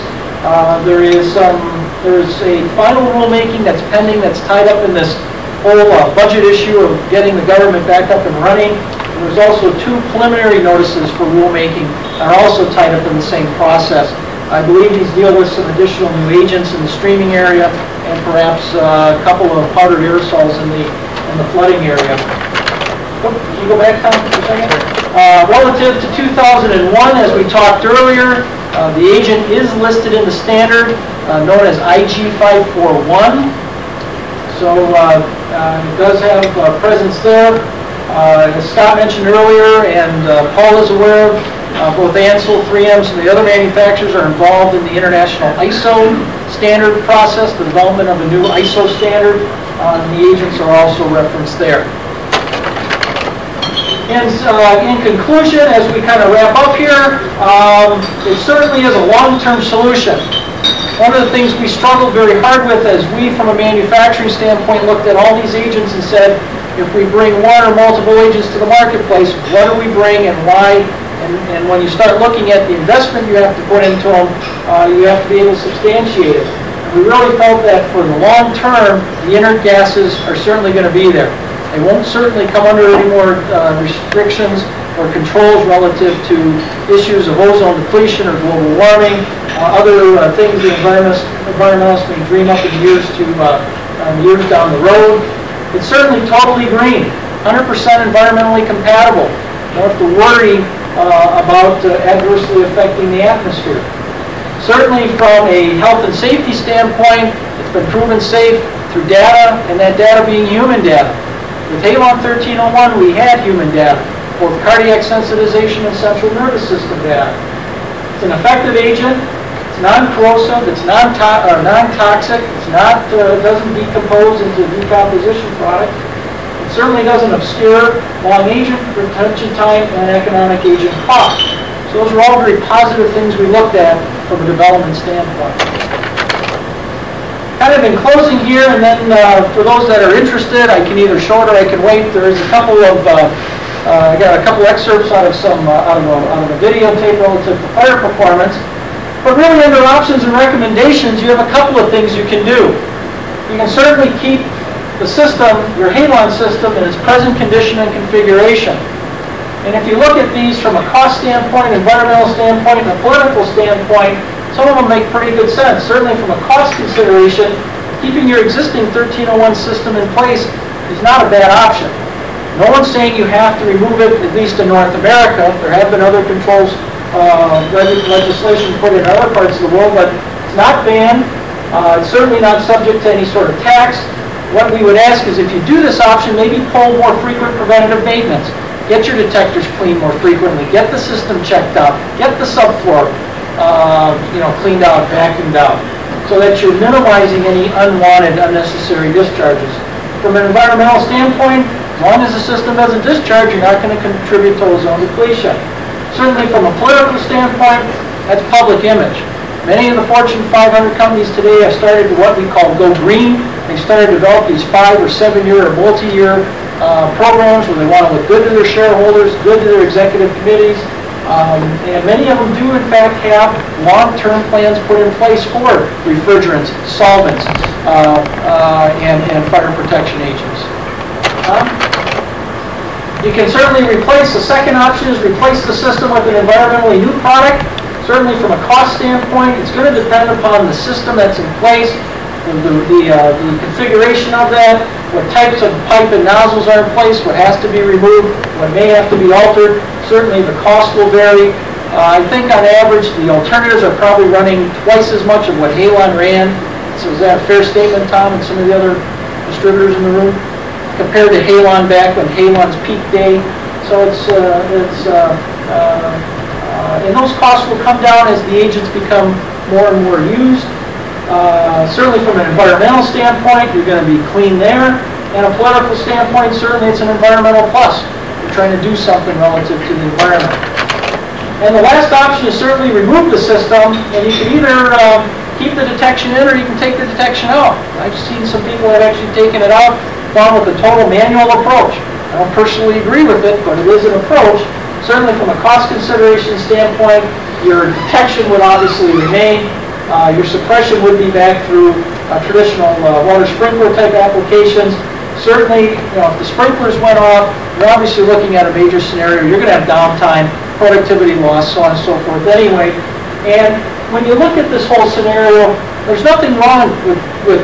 There's a final rulemaking that's pending that's tied up in this whole budget issue of getting the government back up and running. And there's also 2 preliminary notices for rulemaking that are also tied up in the same process. I believe these deal with some additional new agents in the streaming area and perhaps a couple of powdered aerosols in the flooding area. Can you go back, Tom, for a second? Relative to 2001, as we talked earlier, the agent is listed in the standard known as IG 541. So it does have presence there. As Scott mentioned earlier, and Paul is aware of, both Ansel, 3Ms, and the other manufacturers are involved in the international ISO standard process, the development of a new ISO standard, and the agents are also referenced there. And in conclusion, as we kind of wrap up here, it certainly is a long-term solution. One of the things we struggled very hard with as we, from a manufacturing standpoint, looked at all these agents and said, if we bring one or multiple agents to the marketplace, what do we bring and why? And when you start looking at the investment you have to put into them, you have to be able to substantiate it. And we really felt that for the long term, the inert gases are certainly going to be there. They won't certainly come under any more restrictions or controls relative to issues of ozone depletion or global warming, other things the environmentalists may dream up in years down the road. It's certainly totally green, 100% environmentally compatible. You don't have to worry about adversely affecting the atmosphere. Certainly from a health and safety standpoint, it's been proven safe through data, and that data being human data. With Halon 1301, we had human data, both cardiac sensitization and central nervous system data. It's an effective agent. It's non-corrosive. It's non-toxic. It's not doesn't decompose into a decomposition product. It certainly doesn't obscure long agent retention time and economic agent cost. So those are all very positive things we looked at from a development standpoint. Kind of in closing here, and then for those that are interested, I can either show it or I can wait. There is a couple of, I got a couple excerpts out of a videotape relative to fire performance. But really under options and recommendations, you have a couple of things you can do. You can certainly keep the system, your Halon system, in its present condition and configuration. And if you look at these from a cost standpoint, environmental standpoint, and a political standpoint, some of them make pretty good sense. Certainly from a cost consideration, keeping your existing 1301 system in place is not a bad option. No one's saying you have to remove it, at least in North America. There have been other controls, legislation put in other parts of the world, but it's not banned. It's certainly not subject to any sort of tax. What we would ask is if you do this option, maybe pull more frequent preventative maintenance. Get your detectors cleaned more frequently. Get the system checked out. Get the subfloor cleaned out, vacuumed out, so that you're minimizing any unwanted, unnecessary discharges. From an environmental standpoint, as long as the system doesn't discharge, you're not going to contribute to ozone depletion. Certainly from a political standpoint, that's public image. Many of the Fortune 500 companies today have started what we call Go Green. They started to develop these 5 or 7 year or multi-year programs where they want to look good to their shareholders, good to their executive committees, And many of them do, in fact, have long-term plans put in place for refrigerants, solvents, and fire protection agents. You can certainly replace, the second option is replace the system with an environmentally new product. Certainly from a cost standpoint, it's going to depend upon the system that's in place, the configuration of that, what types of pipe and nozzles are in place, what has to be removed, what may have to be altered. Certainly the cost will vary. I think on average the alternatives are probably running twice as much of what Halon ran. So is that a fair statement, Tom, and some of the other distributors in the room? Compared to Halon back when Halon's peak day. So and those costs will come down as the agents become more and more used. Certainly from an environmental standpoint, you're going to be clean there. And a political standpoint, certainly it's an environmental plus. You're trying to do something relative to the environment. And the last option is certainly remove the system, and you can either keep the detection in or you can take the detection out. I've seen some people that have actually taken it out, gone with a total manual approach. I don't personally agree with it, but it is an approach. Certainly from a cost consideration standpoint, your detection would obviously remain. Your suppression would be back through traditional water sprinkler type applications. Certainly, if the sprinklers went off, you're obviously looking at a major scenario. You're going to have downtime, productivity loss, so on and so forth anyway. And when you look at this whole scenario, there's nothing wrong with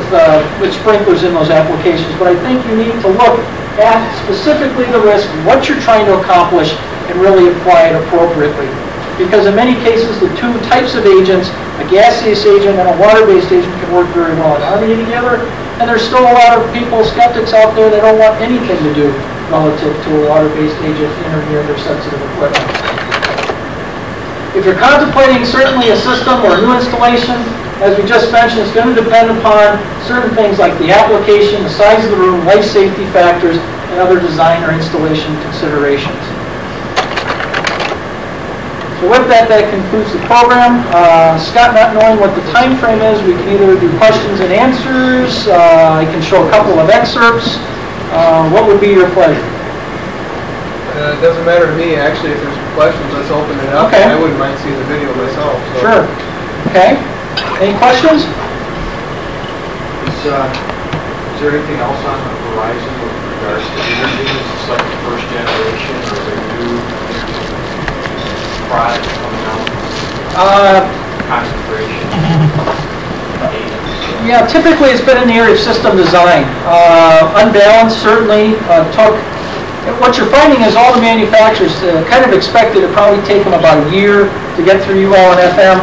sprinklers in those applications, but I think you need to look at specifically the risk, what you're trying to accomplish, and really apply it appropriately. Because in many cases, the two types of agents, a gaseous agent and a water-based agent, can work very well in harmony together. And there's still a lot of people, skeptics out there, that don't want anything to do relative to a water-based agent in or near their sensitive equipment. If you're contemplating certainly a system or a new installation, as we just mentioned, it's going to depend upon certain things like the application, the size of the room, life safety factors, and other design or installation considerations. So with that, that concludes the program. Scott, not knowing what the time frame is, we can either do questions and answers. I can show a couple of excerpts. What would be your pleasure? It doesn't matter to me, actually. If there's questions, let's open it up. Okay. I wouldn't mind seeing the video myself. So. Sure. Okay. Any questions? Is there anything else on the horizon with regards to Inergen? Is this like the first generation, or is there new products coming out? Concentration? Yeah, typically it's been in the area of system design. Unbalanced certainly took. What you're finding is all the manufacturers kind of expected it probably take them about a year to get through UL and FM.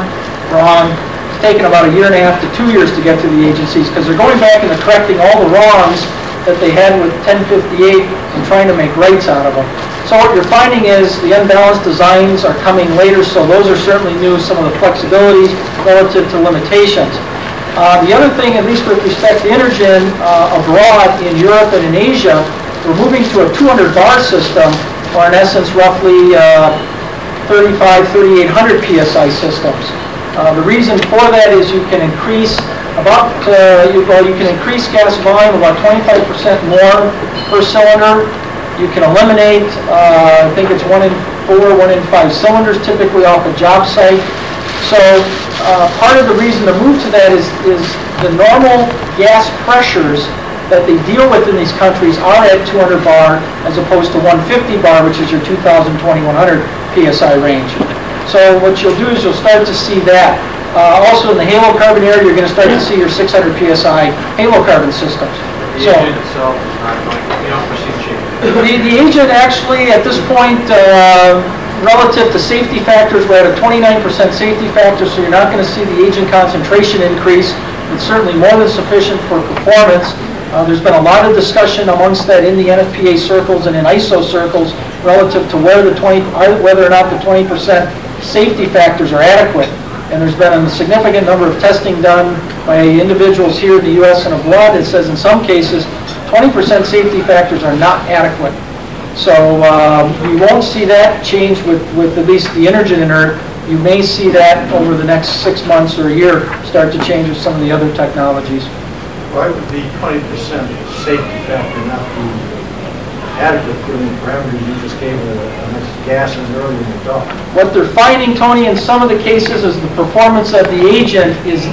Wrong. It's taken about a year and a half to 2 years to get to the agencies because they're going back and they're correcting all the wrongs that they had with 1058 and trying to make rights out of them. So what you're finding is the unbalanced designs are coming later, so those are certainly new, some of the flexibilities relative to limitations. The other thing, at least with respect to Inergen, abroad in Europe and in Asia, we're moving to a 200 bar system, or in essence roughly 3,800 PSI systems. The reason for that is you can increase you can increase gas volume about 25% more per cylinder. You can eliminate, I think it's 1 in 4, 1 in 5 cylinders typically off a job site. So part of the reason to move to that is the normal gas pressures that they deal with in these countries are at 200 bar as opposed to 150 bar, which is your 2,000, 2,100 PSI range. So what you'll do is you'll start to see that. Also in the halocarbon area, you're going to start to see your 600 PSI halocarbon systems. The agent itself is not going to foresee change. The agent actually, at this point, relative to safety factors, we're at a 29% safety factor, so you're not going to see the agent concentration increase. It's certainly more than sufficient for performance. There's been a lot of discussion amongst that in the Nfpa circles and in ISO circles relative to whether or not the 20% safety factors are adequate. And there's been a significant number of testing done by individuals here in the U.S. and abroad that says in some cases 20% safety factors are not adequate. So you won't see that change with at least the Inergen inert. You may see that over the next 6 months or a year start to change with some of the other technologies. Why would the 20% safety factor not be adequate given the parameters you just gave on this gases earlier in the talk. What they're finding, Tony, in some of the cases is the performance of the agent is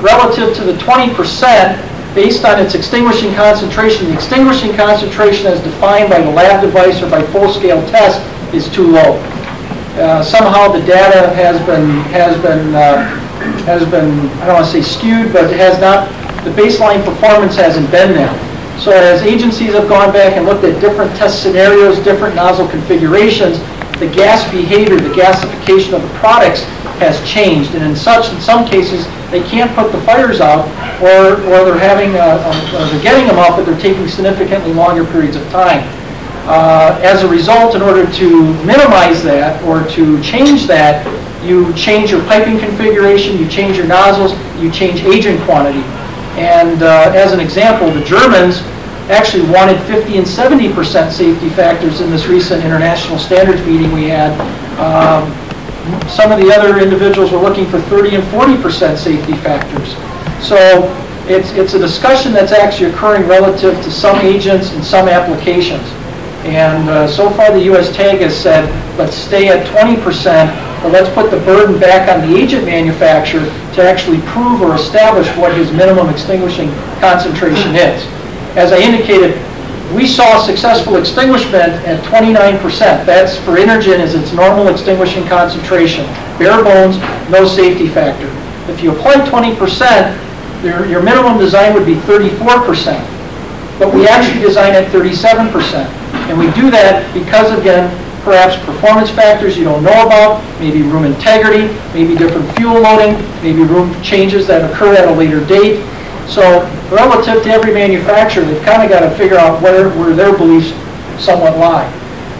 relative to the 20% based on its extinguishing concentration. The extinguishing concentration as defined by the lab device or by full-scale test is too low. Somehow the data has been I don't want to say skewed, but it has not, the baseline performance hasn't been there. So as agencies have gone back and looked at different test scenarios, different nozzle configurations, the gas behavior, the gasification of the products has changed. And in some cases, they can't put the fires out, or they're having, they're getting them out, but they're taking significantly longer periods of time. As a result, in order to minimize that or to change that, you change your piping configuration, you change your nozzles, you change agent quantity. And as an example, the Germans actually wanted 50 and 70% safety factors in this recent international standards meeting we had. Some of the other individuals were looking for 30 and 40% safety factors. So it's a discussion that's actually occurring relative to some agents and some applications. And so far the U.S. TAG has said, let's stay at 20%, but let's put the burden back on the agent manufacturer to actually prove or establish what his minimum extinguishing concentration is. As I indicated, we saw successful extinguishment at 29%. That's for Inergen is its normal extinguishing concentration. Bare bones, no safety factor. If you apply 20%, your minimum design would be 34%. But we actually design at 37%. And we do that because, again, perhaps performance factors you don't know about, maybe room integrity, maybe different fuel loading, maybe room changes that occur at a later date. So relative to every manufacturer, they've kind of got to figure out where their beliefs somewhat lie.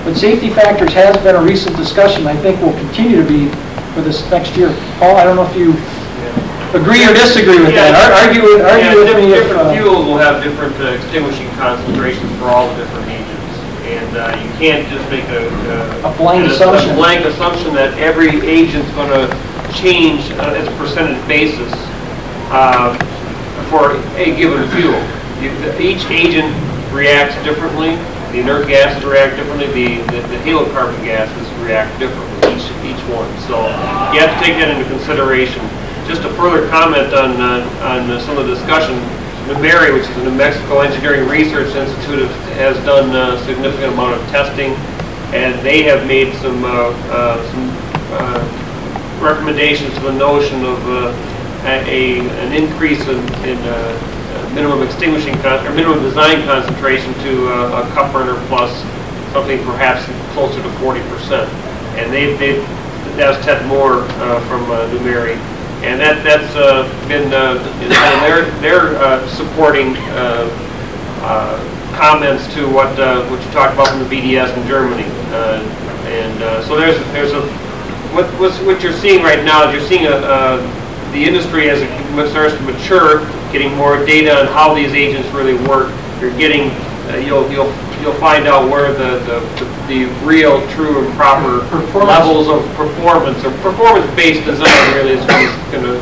But safety factors has been a recent discussion. I think will continue to be for this next year. Paul, I don't know if you agree or disagree with that. Argue with me. Different fuels will have different extinguishing concentrations for all the different agents. And you can't just make a blank assumption that every agent's going to change as a percentage basis for a given fuel. Each agent reacts differently. The inert gases react differently. The halocarbon gases react differently, each one. So you have to take that into consideration. Just a further comment on some of the discussion, NMERI, which is the New Mexico Engineering Research Institute, has done a significant amount of testing, and they have made some recommendations to the notion of an increase in minimum extinguishing or minimum design concentration to a cup burner plus something perhaps closer to 40%. And that was Ted Moore from NMERI. And that's been they're supporting comments to what you talked about from the BDS in Germany, so there's a what you're seeing right now is you're seeing the industry as it starts to mature, getting more data on how these agents really work. You're getting you'll find out where the real, true, and proper levels of performance or performance-based design really is going to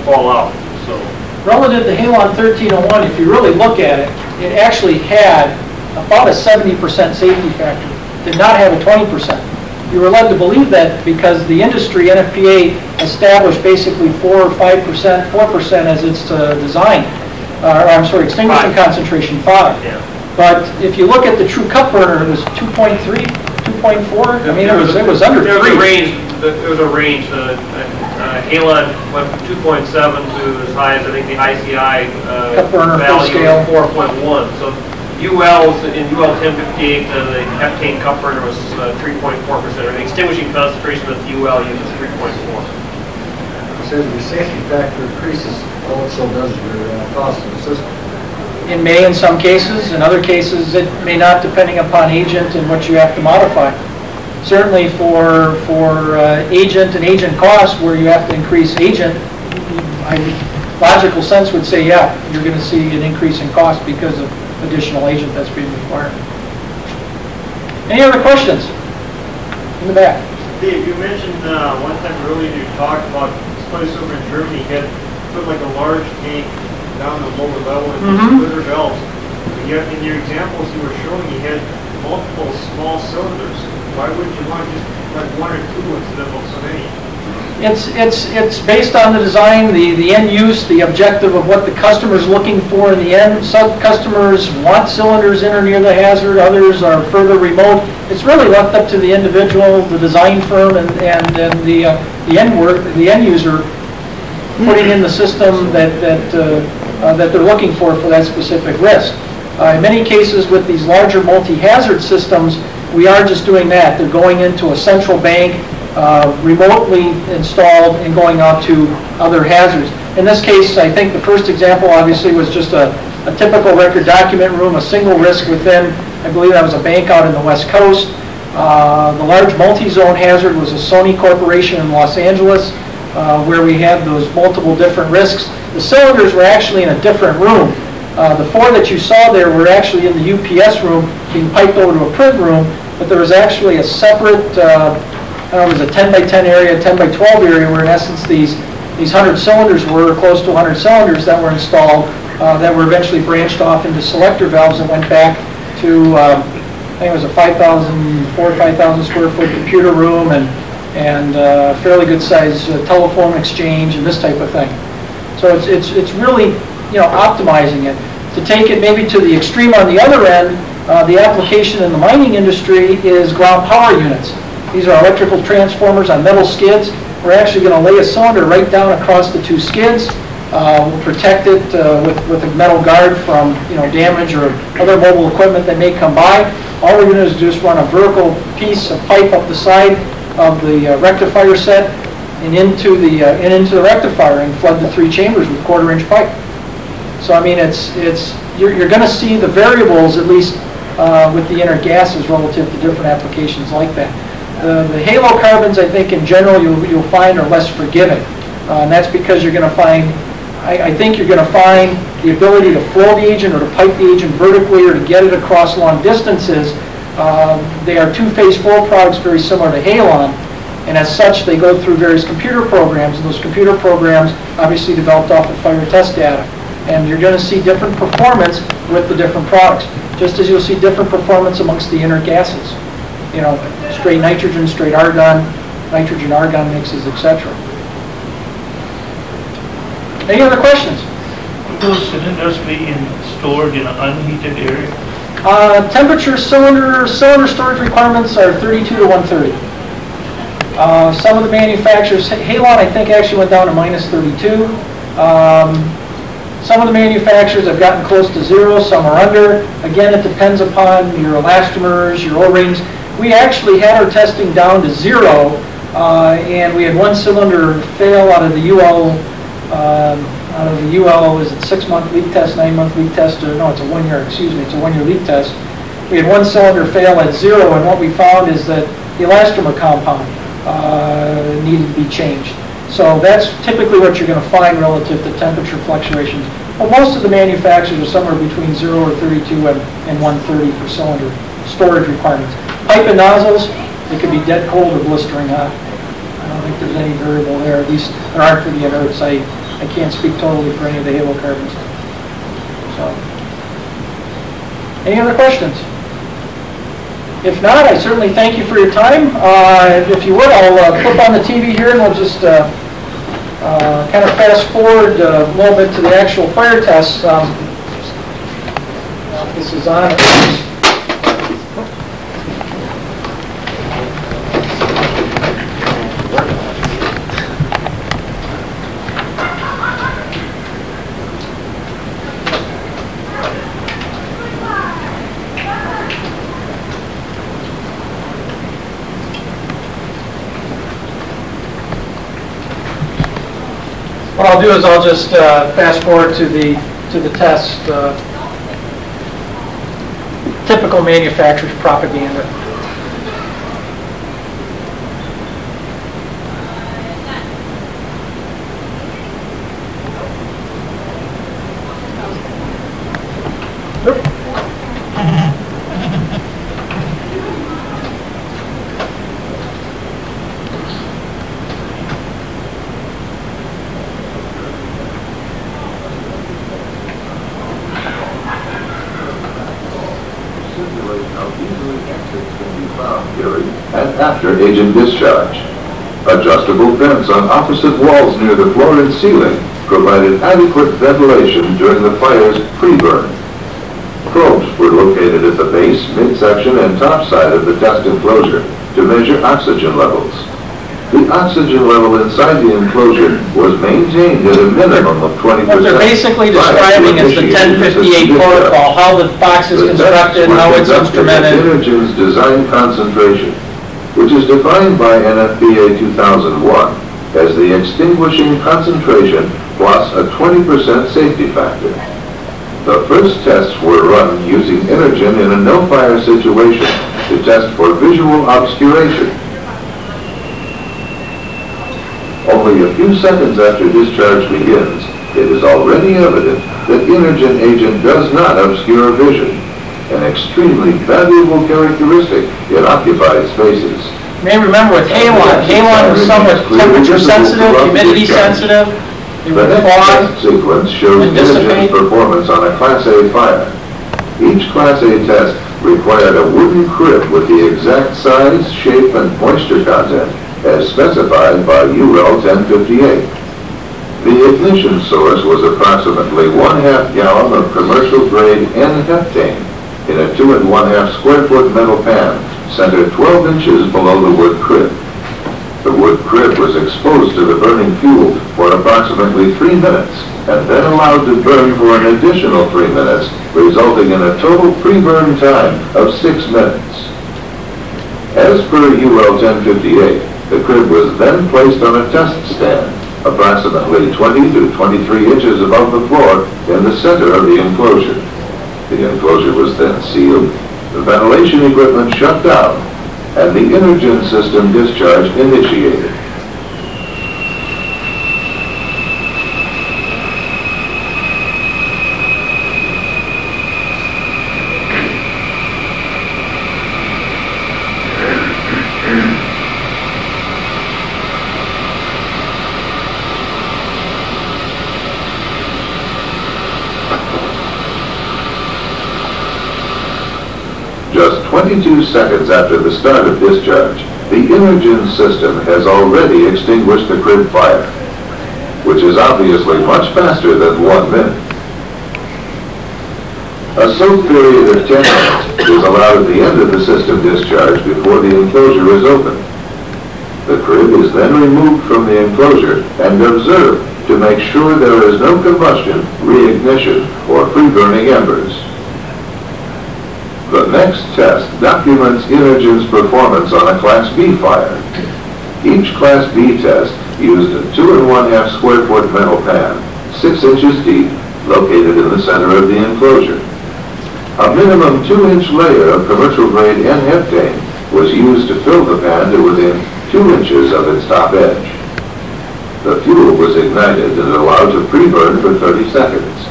fall out. So, relative to Halon 1301, if you really look at it, it actually had about a 70% safety factor. Did not have a 20%. You were led to believe that because the industry, Nfpa, established basically 4 or 5%, 4% as its design. Extinguishing concentration 5. Yeah. But if you look at the true cup burner, it was 2.3, 2.4. I mean, it was under 3. There was a range. Halon went from 2.7 to as high as I think the ICI cup burner value was 4.1. So UL in UL 1058, the heptane cup burner was 3.4%. Or the extinguishing concentration that the UL uses 3.4. So the safety factor increases, also does your cost of the system. It may in some cases. In other cases, it may not, depending upon agent and what you have to modify. Certainly for agent and agent cost, where you have to increase agent, logical sense would say, yeah, you're going to see an increase in cost because of additional agent that's being required. Any other questions? In the back. Dave, you mentioned one time earlier you talked about this place over in Germany had put like a large tank down to lower level and Mhm. splitter valves. But yet, in your examples you were showing, you had multiple small cylinders. Why wouldn't you want just like one or two instead of so many? It's based on the design, the end use, the objective of what the customer's looking for in the end. Some customers want cylinders in or near the hazard, others are further remote. It's really left up to the individual, the design firm, and the end user putting in the system that they're looking for that specific risk. In many cases with these larger multi-hazard systems, we are just doing that. They're going into a central bank, remotely installed and going out to other hazards. In this case, I think the first example obviously was just a typical record document room, a single risk within, I believe that was a bank out in the West Coast. The large multi-zone hazard was a Sony Corporation in Los Angeles, where we had those multiple different risks. The cylinders were actually in a different room. The four that you saw there were actually in the UPS room being piped over to a print room, but there was actually a separate, it was a 10 by 10 area, 10 by 12 area where in essence these 100 cylinders were, close to 100 cylinders that were installed, that were eventually branched off into selector valves and went back to, I think it was a 4,000 or 5,000 square foot computer room and fairly good size telephone exchange and this type of thing. So it's really, optimizing it. To take it maybe to the extreme on the other end, the application in the mining industry is ground power units. These are electrical transformers on metal skids. We're actually going to lay a cylinder right down across the two skids. We'll protect it with a metal guard from damage or other mobile equipment that may come by. All we're going to do is just run a vertical piece of pipe up the side of the rectifier set and into the rectifier and flood the three chambers with 1/4 inch pipe. So I mean, you're going to see the variables at least with the inert gases relative to different applications like that. The halocarbons, I think in general you'll find are less forgiving, and that's because you're going to find, I think you're going to find the ability to flow the agent or to pipe the agent vertically or to get it across long distances. They are two-phase flow products very similar to halon, and as such they go through various computer programs, and those computer programs obviously developed off of fire test data. And you're going to see different performance with the different products, just as you'll see different performance amongst the inert gases. Straight nitrogen, straight argon, nitrogen-argon mixes, etc. Any other questions? Would those cylinders be stored in an unheated area? Temperature cylinder storage requirements are 32 to 130. Some of the manufacturers, Halon I think actually went down to -32. Some of the manufacturers have gotten close to 0, some are under. Again, it depends upon your elastomers, your O-rings. We actually had our testing down to 0, and we had one cylinder fail out of the UL, is it 6-month leak test, 9-month leak test, or no, it's a 1-year, excuse me, it's a 1-year leak test. We had one cylinder fail at 0, and what we found is that the elastomer compound needed to be changed. So that's typically what you're going to find relative to temperature fluctuations. Well, most of the manufacturers are somewhere between 0 or 32 and 130 for cylinder storage requirements. Pipe and nozzles, they could be dead cold or blistering hot. I don't think there's any variable there. At least there aren't for the inerts. I can't speak totally for any of the halocarbons. So, any other questions? If not, I certainly thank you for your time. If you would, I'll flip on the TV here and we'll just kind of fast forward a little bit to the actual fire test. This is on. What I'll do is I'll just fast forward to the test. Typical manufacturer's propaganda. calculate how easily exits can be found during and after agent discharge. Adjustable vents on opposite walls near the floor and ceiling provided adequate ventilation during the fire's pre-burn. Probes were located at the base, midsection, and top side of the test enclosure to measure oxygen levels. The oxygen level inside the enclosure was maintained at a minimum of 20%. What they're basically describing is the 1058 protocol, how the box is constructed, how it's instrumented. Inergen's design concentration, which is defined by Nfpa 2001 as the extinguishing concentration plus a 20% safety factor. The first tests were run using Inergen in a no-fire situation to test for visual obscuration. Only a few seconds after discharge begins, it is already evident that Inergen agent does not obscure vision, an extremely valuable characteristic in occupied spaces. You may remember with Halon was somewhat temperature sensitive, humidity sensitive. It would The fog next sequence shows and dissipate. Inergen's performance on a Class A fire. Each Class A test required a wooden crib with the exact size, shape, and moisture content as specified by UL 1058. The ignition source was approximately 1/2 gallon of commercial-grade N-heptane in a 2 1/2 square foot metal pan centered 12 inches below the wood crib. The wood crib was exposed to the burning fuel for approximately 3 minutes and then allowed to burn for an additional 3 minutes, resulting in a total pre-burn time of 6 minutes. As per UL 1058, the crib was then placed on a test stand, approximately 20 to 23 inches above the floor in the center of the enclosure. The enclosure was then sealed, the ventilation equipment shut down, and the Inergen system discharge initiated. Just 22 seconds after the start of discharge, the Inergen system has already extinguished the crib fire, which is obviously much faster than 1 minute. A soak period of 10 minutes is allowed at the end of the system discharge before the enclosure is opened. The crib is then removed from the enclosure and observed to make sure there is no combustion, reignition, or free-burning embers. The next test documents Inergen's performance on a Class B fire. Each Class B test used a 2 1/2 square foot metal pan, 6 inches deep, located in the center of the enclosure. A minimum 2-inch layer of commercial-grade N-heptane was used to fill the pan to within 2 inches of its top edge. The fuel was ignited and allowed to pre-burn for 30 seconds.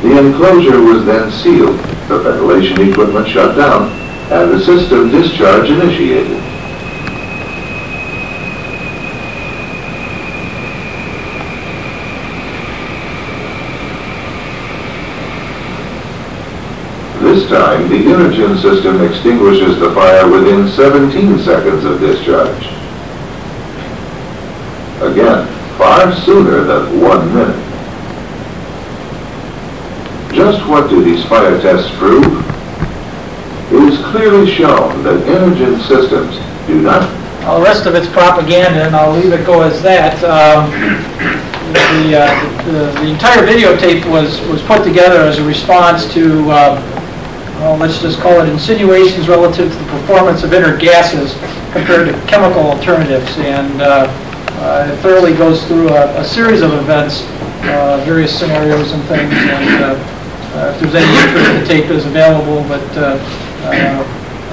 The enclosure was then sealed, the ventilation equipment shut down, and the system discharge initiated. This time, the Inergen system extinguishes the fire within 17 seconds of discharge. Again, far sooner than 1 minute. Just what do these fire tests prove? It is clearly shown that Inergen systems do not... Well, the rest of it's propaganda, and I'll leave it go as that. The entire videotape was put together as a response to, well, let's just call it insinuations relative to the performance of inert gases compared to chemical alternatives, and it thoroughly goes through a series of events, various scenarios and things, and if there's any interest, the tape is available, but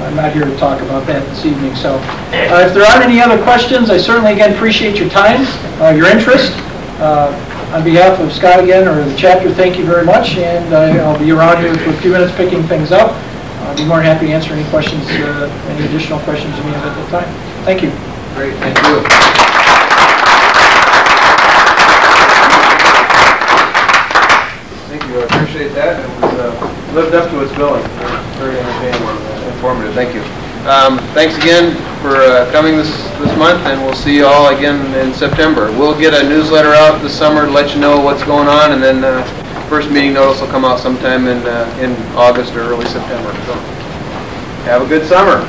I'm not here to talk about that this evening. So if there aren't any other questions, I certainly again appreciate your time, your interest. On behalf of Scott again, or the chapter, thank you very much, and I'll be around here for a few minutes picking things up. I'll be more than happy to answer any questions, any additional questions you may have at that time. Thank you. Great, thank you. Thank you, I appreciate that. It was lived up to its billing. Very entertaining. Thank you. Thanks again for coming this month, and we'll see you all again in September. We'll get a newsletter out this summer to let you know what's going on, and then first meeting notice will come out sometime in August or early September. So have a good summer.